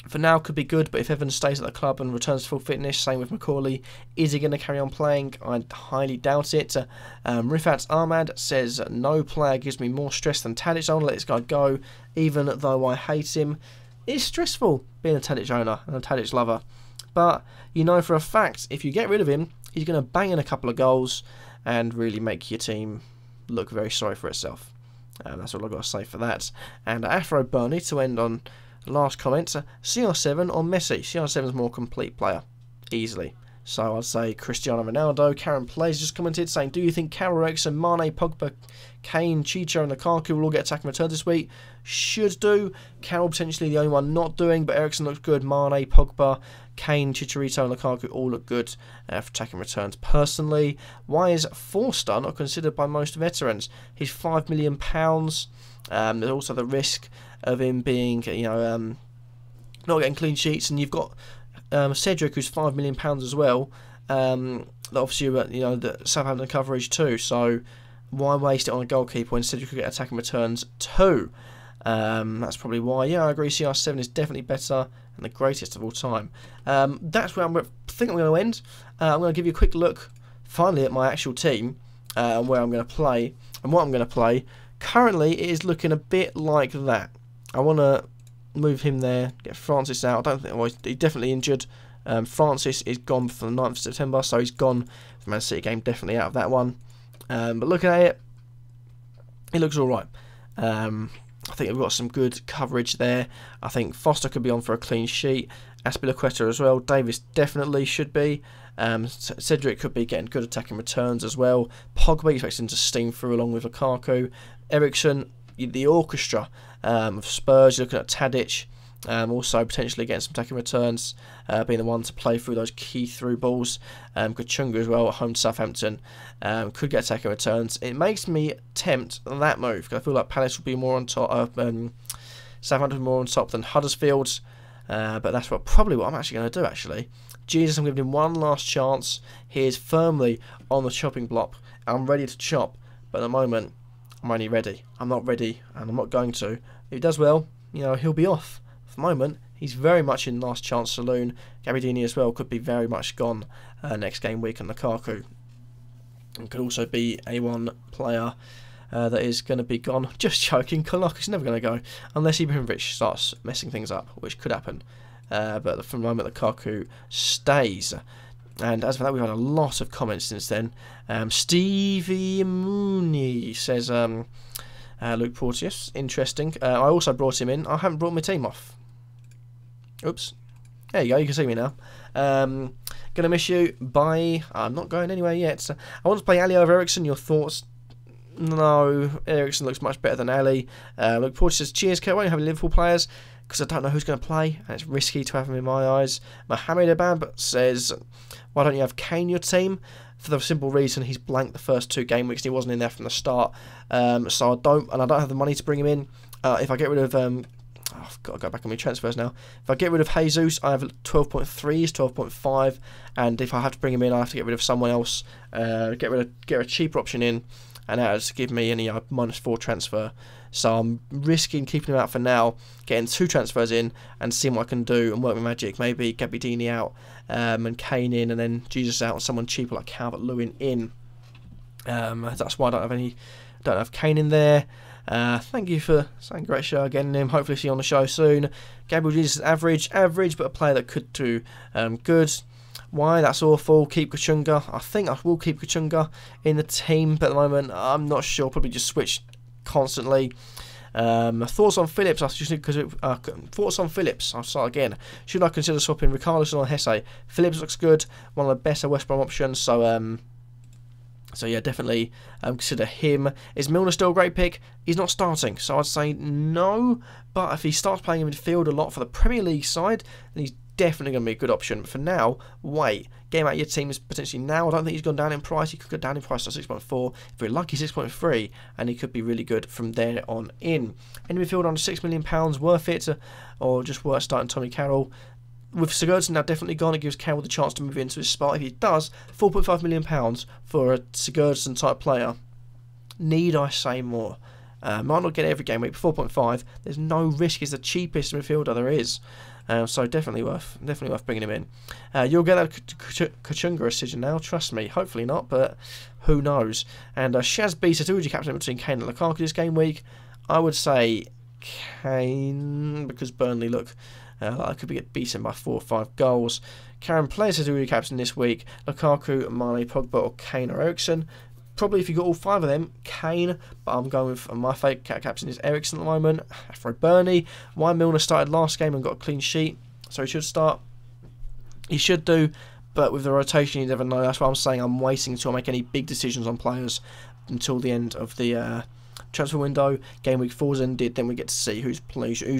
For now could be good, but if Evans stays at the club and returns to full fitness, same with Macaulay, is he going to carry on playing? I highly doubt it. Rifat Ahmad says no player gives me more stress than Tadic. I want to let this guy go, even though I hate him. It's stressful being a Tadic owner and a Tadic lover, but you know for a fact if you get rid of him, he's going to bang in a couple of goals and really make your team look very sorry for itself. That's all I've got to say for that. And Afro Burney to end on last comments. CR7 or Messi? CR7's more complete player, easily. So I'd say Cristiano Ronaldo. Karen Plays just commented saying, do you think Carroll, Eriksen, Mane, Pogba, Kane, Chicho and Lukaku will all get attacking returns this week? Should do. Carroll potentially the only one not doing, but Eriksen looks good. Mane, Pogba, Kane, Chicharito and Lukaku all look good for attacking returns personally. Why is Forster not considered by most veterans? He's £5 million. There's also the risk of him being, not getting clean sheets, and you've got Cedric, who's £5 million as well. obviously, you know, the Southampton coverage too. So why waste it on a goalkeeper when instead you could get attacking returns too? That's probably why. Yeah, I agree. CR7 is definitely better and the greatest of all time. That's where I think I'm going to end. I'm going to give you a quick look, finally, at my actual team, and where I'm going to play and what I'm going to play. Currently, it is looking a bit like that. I want to move him there, get Francis out. I don't think, well, he's definitely injured. Francis is gone for the 9th of September, so he's gone for the Man City game, definitely out of that one. But looking at it, it looks alright. I think we've got some good coverage there. I think Foster could be on for a clean sheet. Aspilicueta as well. Davis definitely should be. Cedric could be getting good attacking returns as well. Pogba expecting to steam through along with Lukaku. Eriksen, the orchestra of Spurs. You're looking at Tadic. Also potentially getting some attacking returns, being the one to play through those key through balls. Kachunga as well at home to Southampton could get attacking returns. It makes me tempt that move because I feel like Palace will be more on top, Southampton more on top than Huddersfield. But that's probably what I'm actually going to do. Actually, Jesus, I'm giving him one last chance. He is firmly on the chopping block. I'm ready to chop, but at the moment I'm only ready. I'm not ready, and I'm not going to. If he does well, you know, he'll be off. For the moment, he's very much in last chance saloon. Gabbiadini as well could be very much gone next game week, and Lukaku and could also be a one player that is going to be gone. Just joking, Lukaku's never going to go unless Ibrahimovic starts messing things up, which could happen. But for the moment, Lukaku stays. And as for that, we've had a lot of comments since then. Stevie Mooney says, Luke Porteous, interesting. I also brought him in. I haven't brought my team off. Oops. There you go, you can see me now. Gonna miss you. Bye. I'm not going anywhere yet. I want to play Ali over Eriksen. Your thoughts? No, Eriksen looks much better than Ali. Luke Porteous says, cheers, Kurt. Why don't you have Liverpool players? Because I don't know who's going to play, and it's risky to have him in my eyes. Mohamed Abab says, why don't you have Kane in your team? For the simple reason he's blanked the first 2 game weeks and he wasn't in there from the start. So I don't have the money to bring him in. If I get rid of I've got to go back on my transfers now. If I get rid of Jesus, I have 12.3, he's 12.5, and if I have to bring him in, I have to get rid of someone else. Get a cheaper option in, and that has to give me any -4 transfer. So I'm risking keeping him out for now, getting 2 transfers in, and seeing what I can do and work my magic. Maybe Gabbiadini out, and Kane in, and then Jesus out, and someone cheaper like Calvert-Lewin in. That's why I don't have Kane in there. Thank you for saying great show again, Nim. Hopefully see you on the show soon. Gabriel Jesus is average, but a player that could do good. Why? That's awful. Keep Kachunga. I think I will keep Kachunga in the team, but at the moment I'm not sure. Probably just switch constantly. Thoughts on Phillips? Thoughts on Phillips? I'll start again. Should I consider swapping Richarlison or Hesse? Phillips looks good. One of the better West Brom options. So yeah, definitely consider him. Is Milner still a great pick? He's not starting, so I'd say no. But if he starts playing in midfield a lot for the Premier League side, then he's definitely going to be a good option. But for now, wait. Get him out of your team is potentially now. I don't think he's gone down in price. He could go down in price to 6.4. If we're lucky, 6.3. And he could be really good from there on in. In midfield under £6 million, worth it? Or just worth starting Tommy Carroll? With Sigurdsson now definitely gone, it gives Carroll the chance to move into his spot. If he does, £4.5 million for a Sigurdsson type player. Need I say more? Might not get every game week, but 4.5. There's no risk. He's the cheapest midfielder there is. So definitely worth bringing him in. You'll get that Kachunga decision now, trust me. Hopefully not, but who knows? And Shaz B says, who would you captain between Kane and Lukaku this game week? I would say Kane, because Burnley look like I could get beaten by 4 or 5 goals. Karen Player says, who would you captain this week? Lukaku, Mane, Pogba, or Kane or Eriksen? Probably if you got all 5 of them, Kane, but I'm going with my favourite captain is Eriksen at the moment. For Burnley, why Milner started last game and got a clean sheet, so he should start. He should do, but with the rotation you never know. That's why I'm saying I'm waiting until I make any big decisions on players until the end of the transfer window. Game week 4's ended, then we get to see who's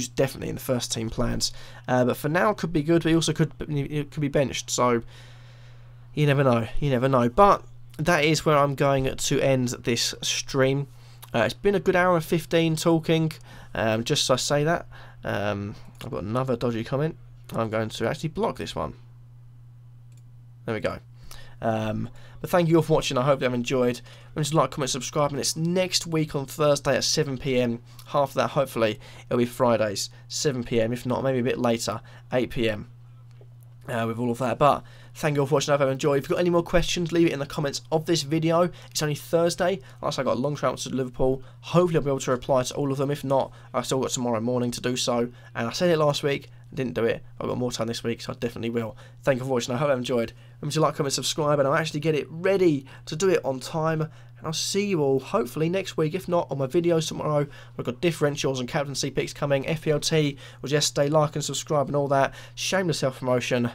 definitely in the first team plans. But for now, could be good, but he also could be benched, so you never know. But that is where I'm going to end this stream. It's been a good hour and 15 talking. Just so I say that, I've got another dodgy comment. I'm going to actually block this one. There we go. But thank you all for watching. I hope you have enjoyed. Remember to like, comment, subscribe, and it's next week on Thursday at 7 PM. Half that, hopefully, it'll be Fridays, 7 PM. If not, maybe a bit later, 8 PM. With all of that. But thank you all for watching. I hope you have enjoyed. If you've got any more questions, leave it in the comments of this video. It's only Thursday. Like I said, I got a long travel to Liverpool. Hopefully I'll be able to reply to all of them. If not, I've still got tomorrow morning to do so. And I said it last week, didn't do it. I've got more time this week, so I definitely will. Thank you for watching. I hope you have enjoyed. Remember to like, comment, subscribe, and I'll actually get it ready to do it on time. And I'll see you all hopefully next week. If not, on my videos tomorrow. We've got differentials and captaincy picks coming. FPL was yesterday. Like and subscribe and all that. Shameless self-promotion.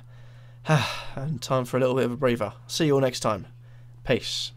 And time for a little bit of a breather. See you all next time. Peace.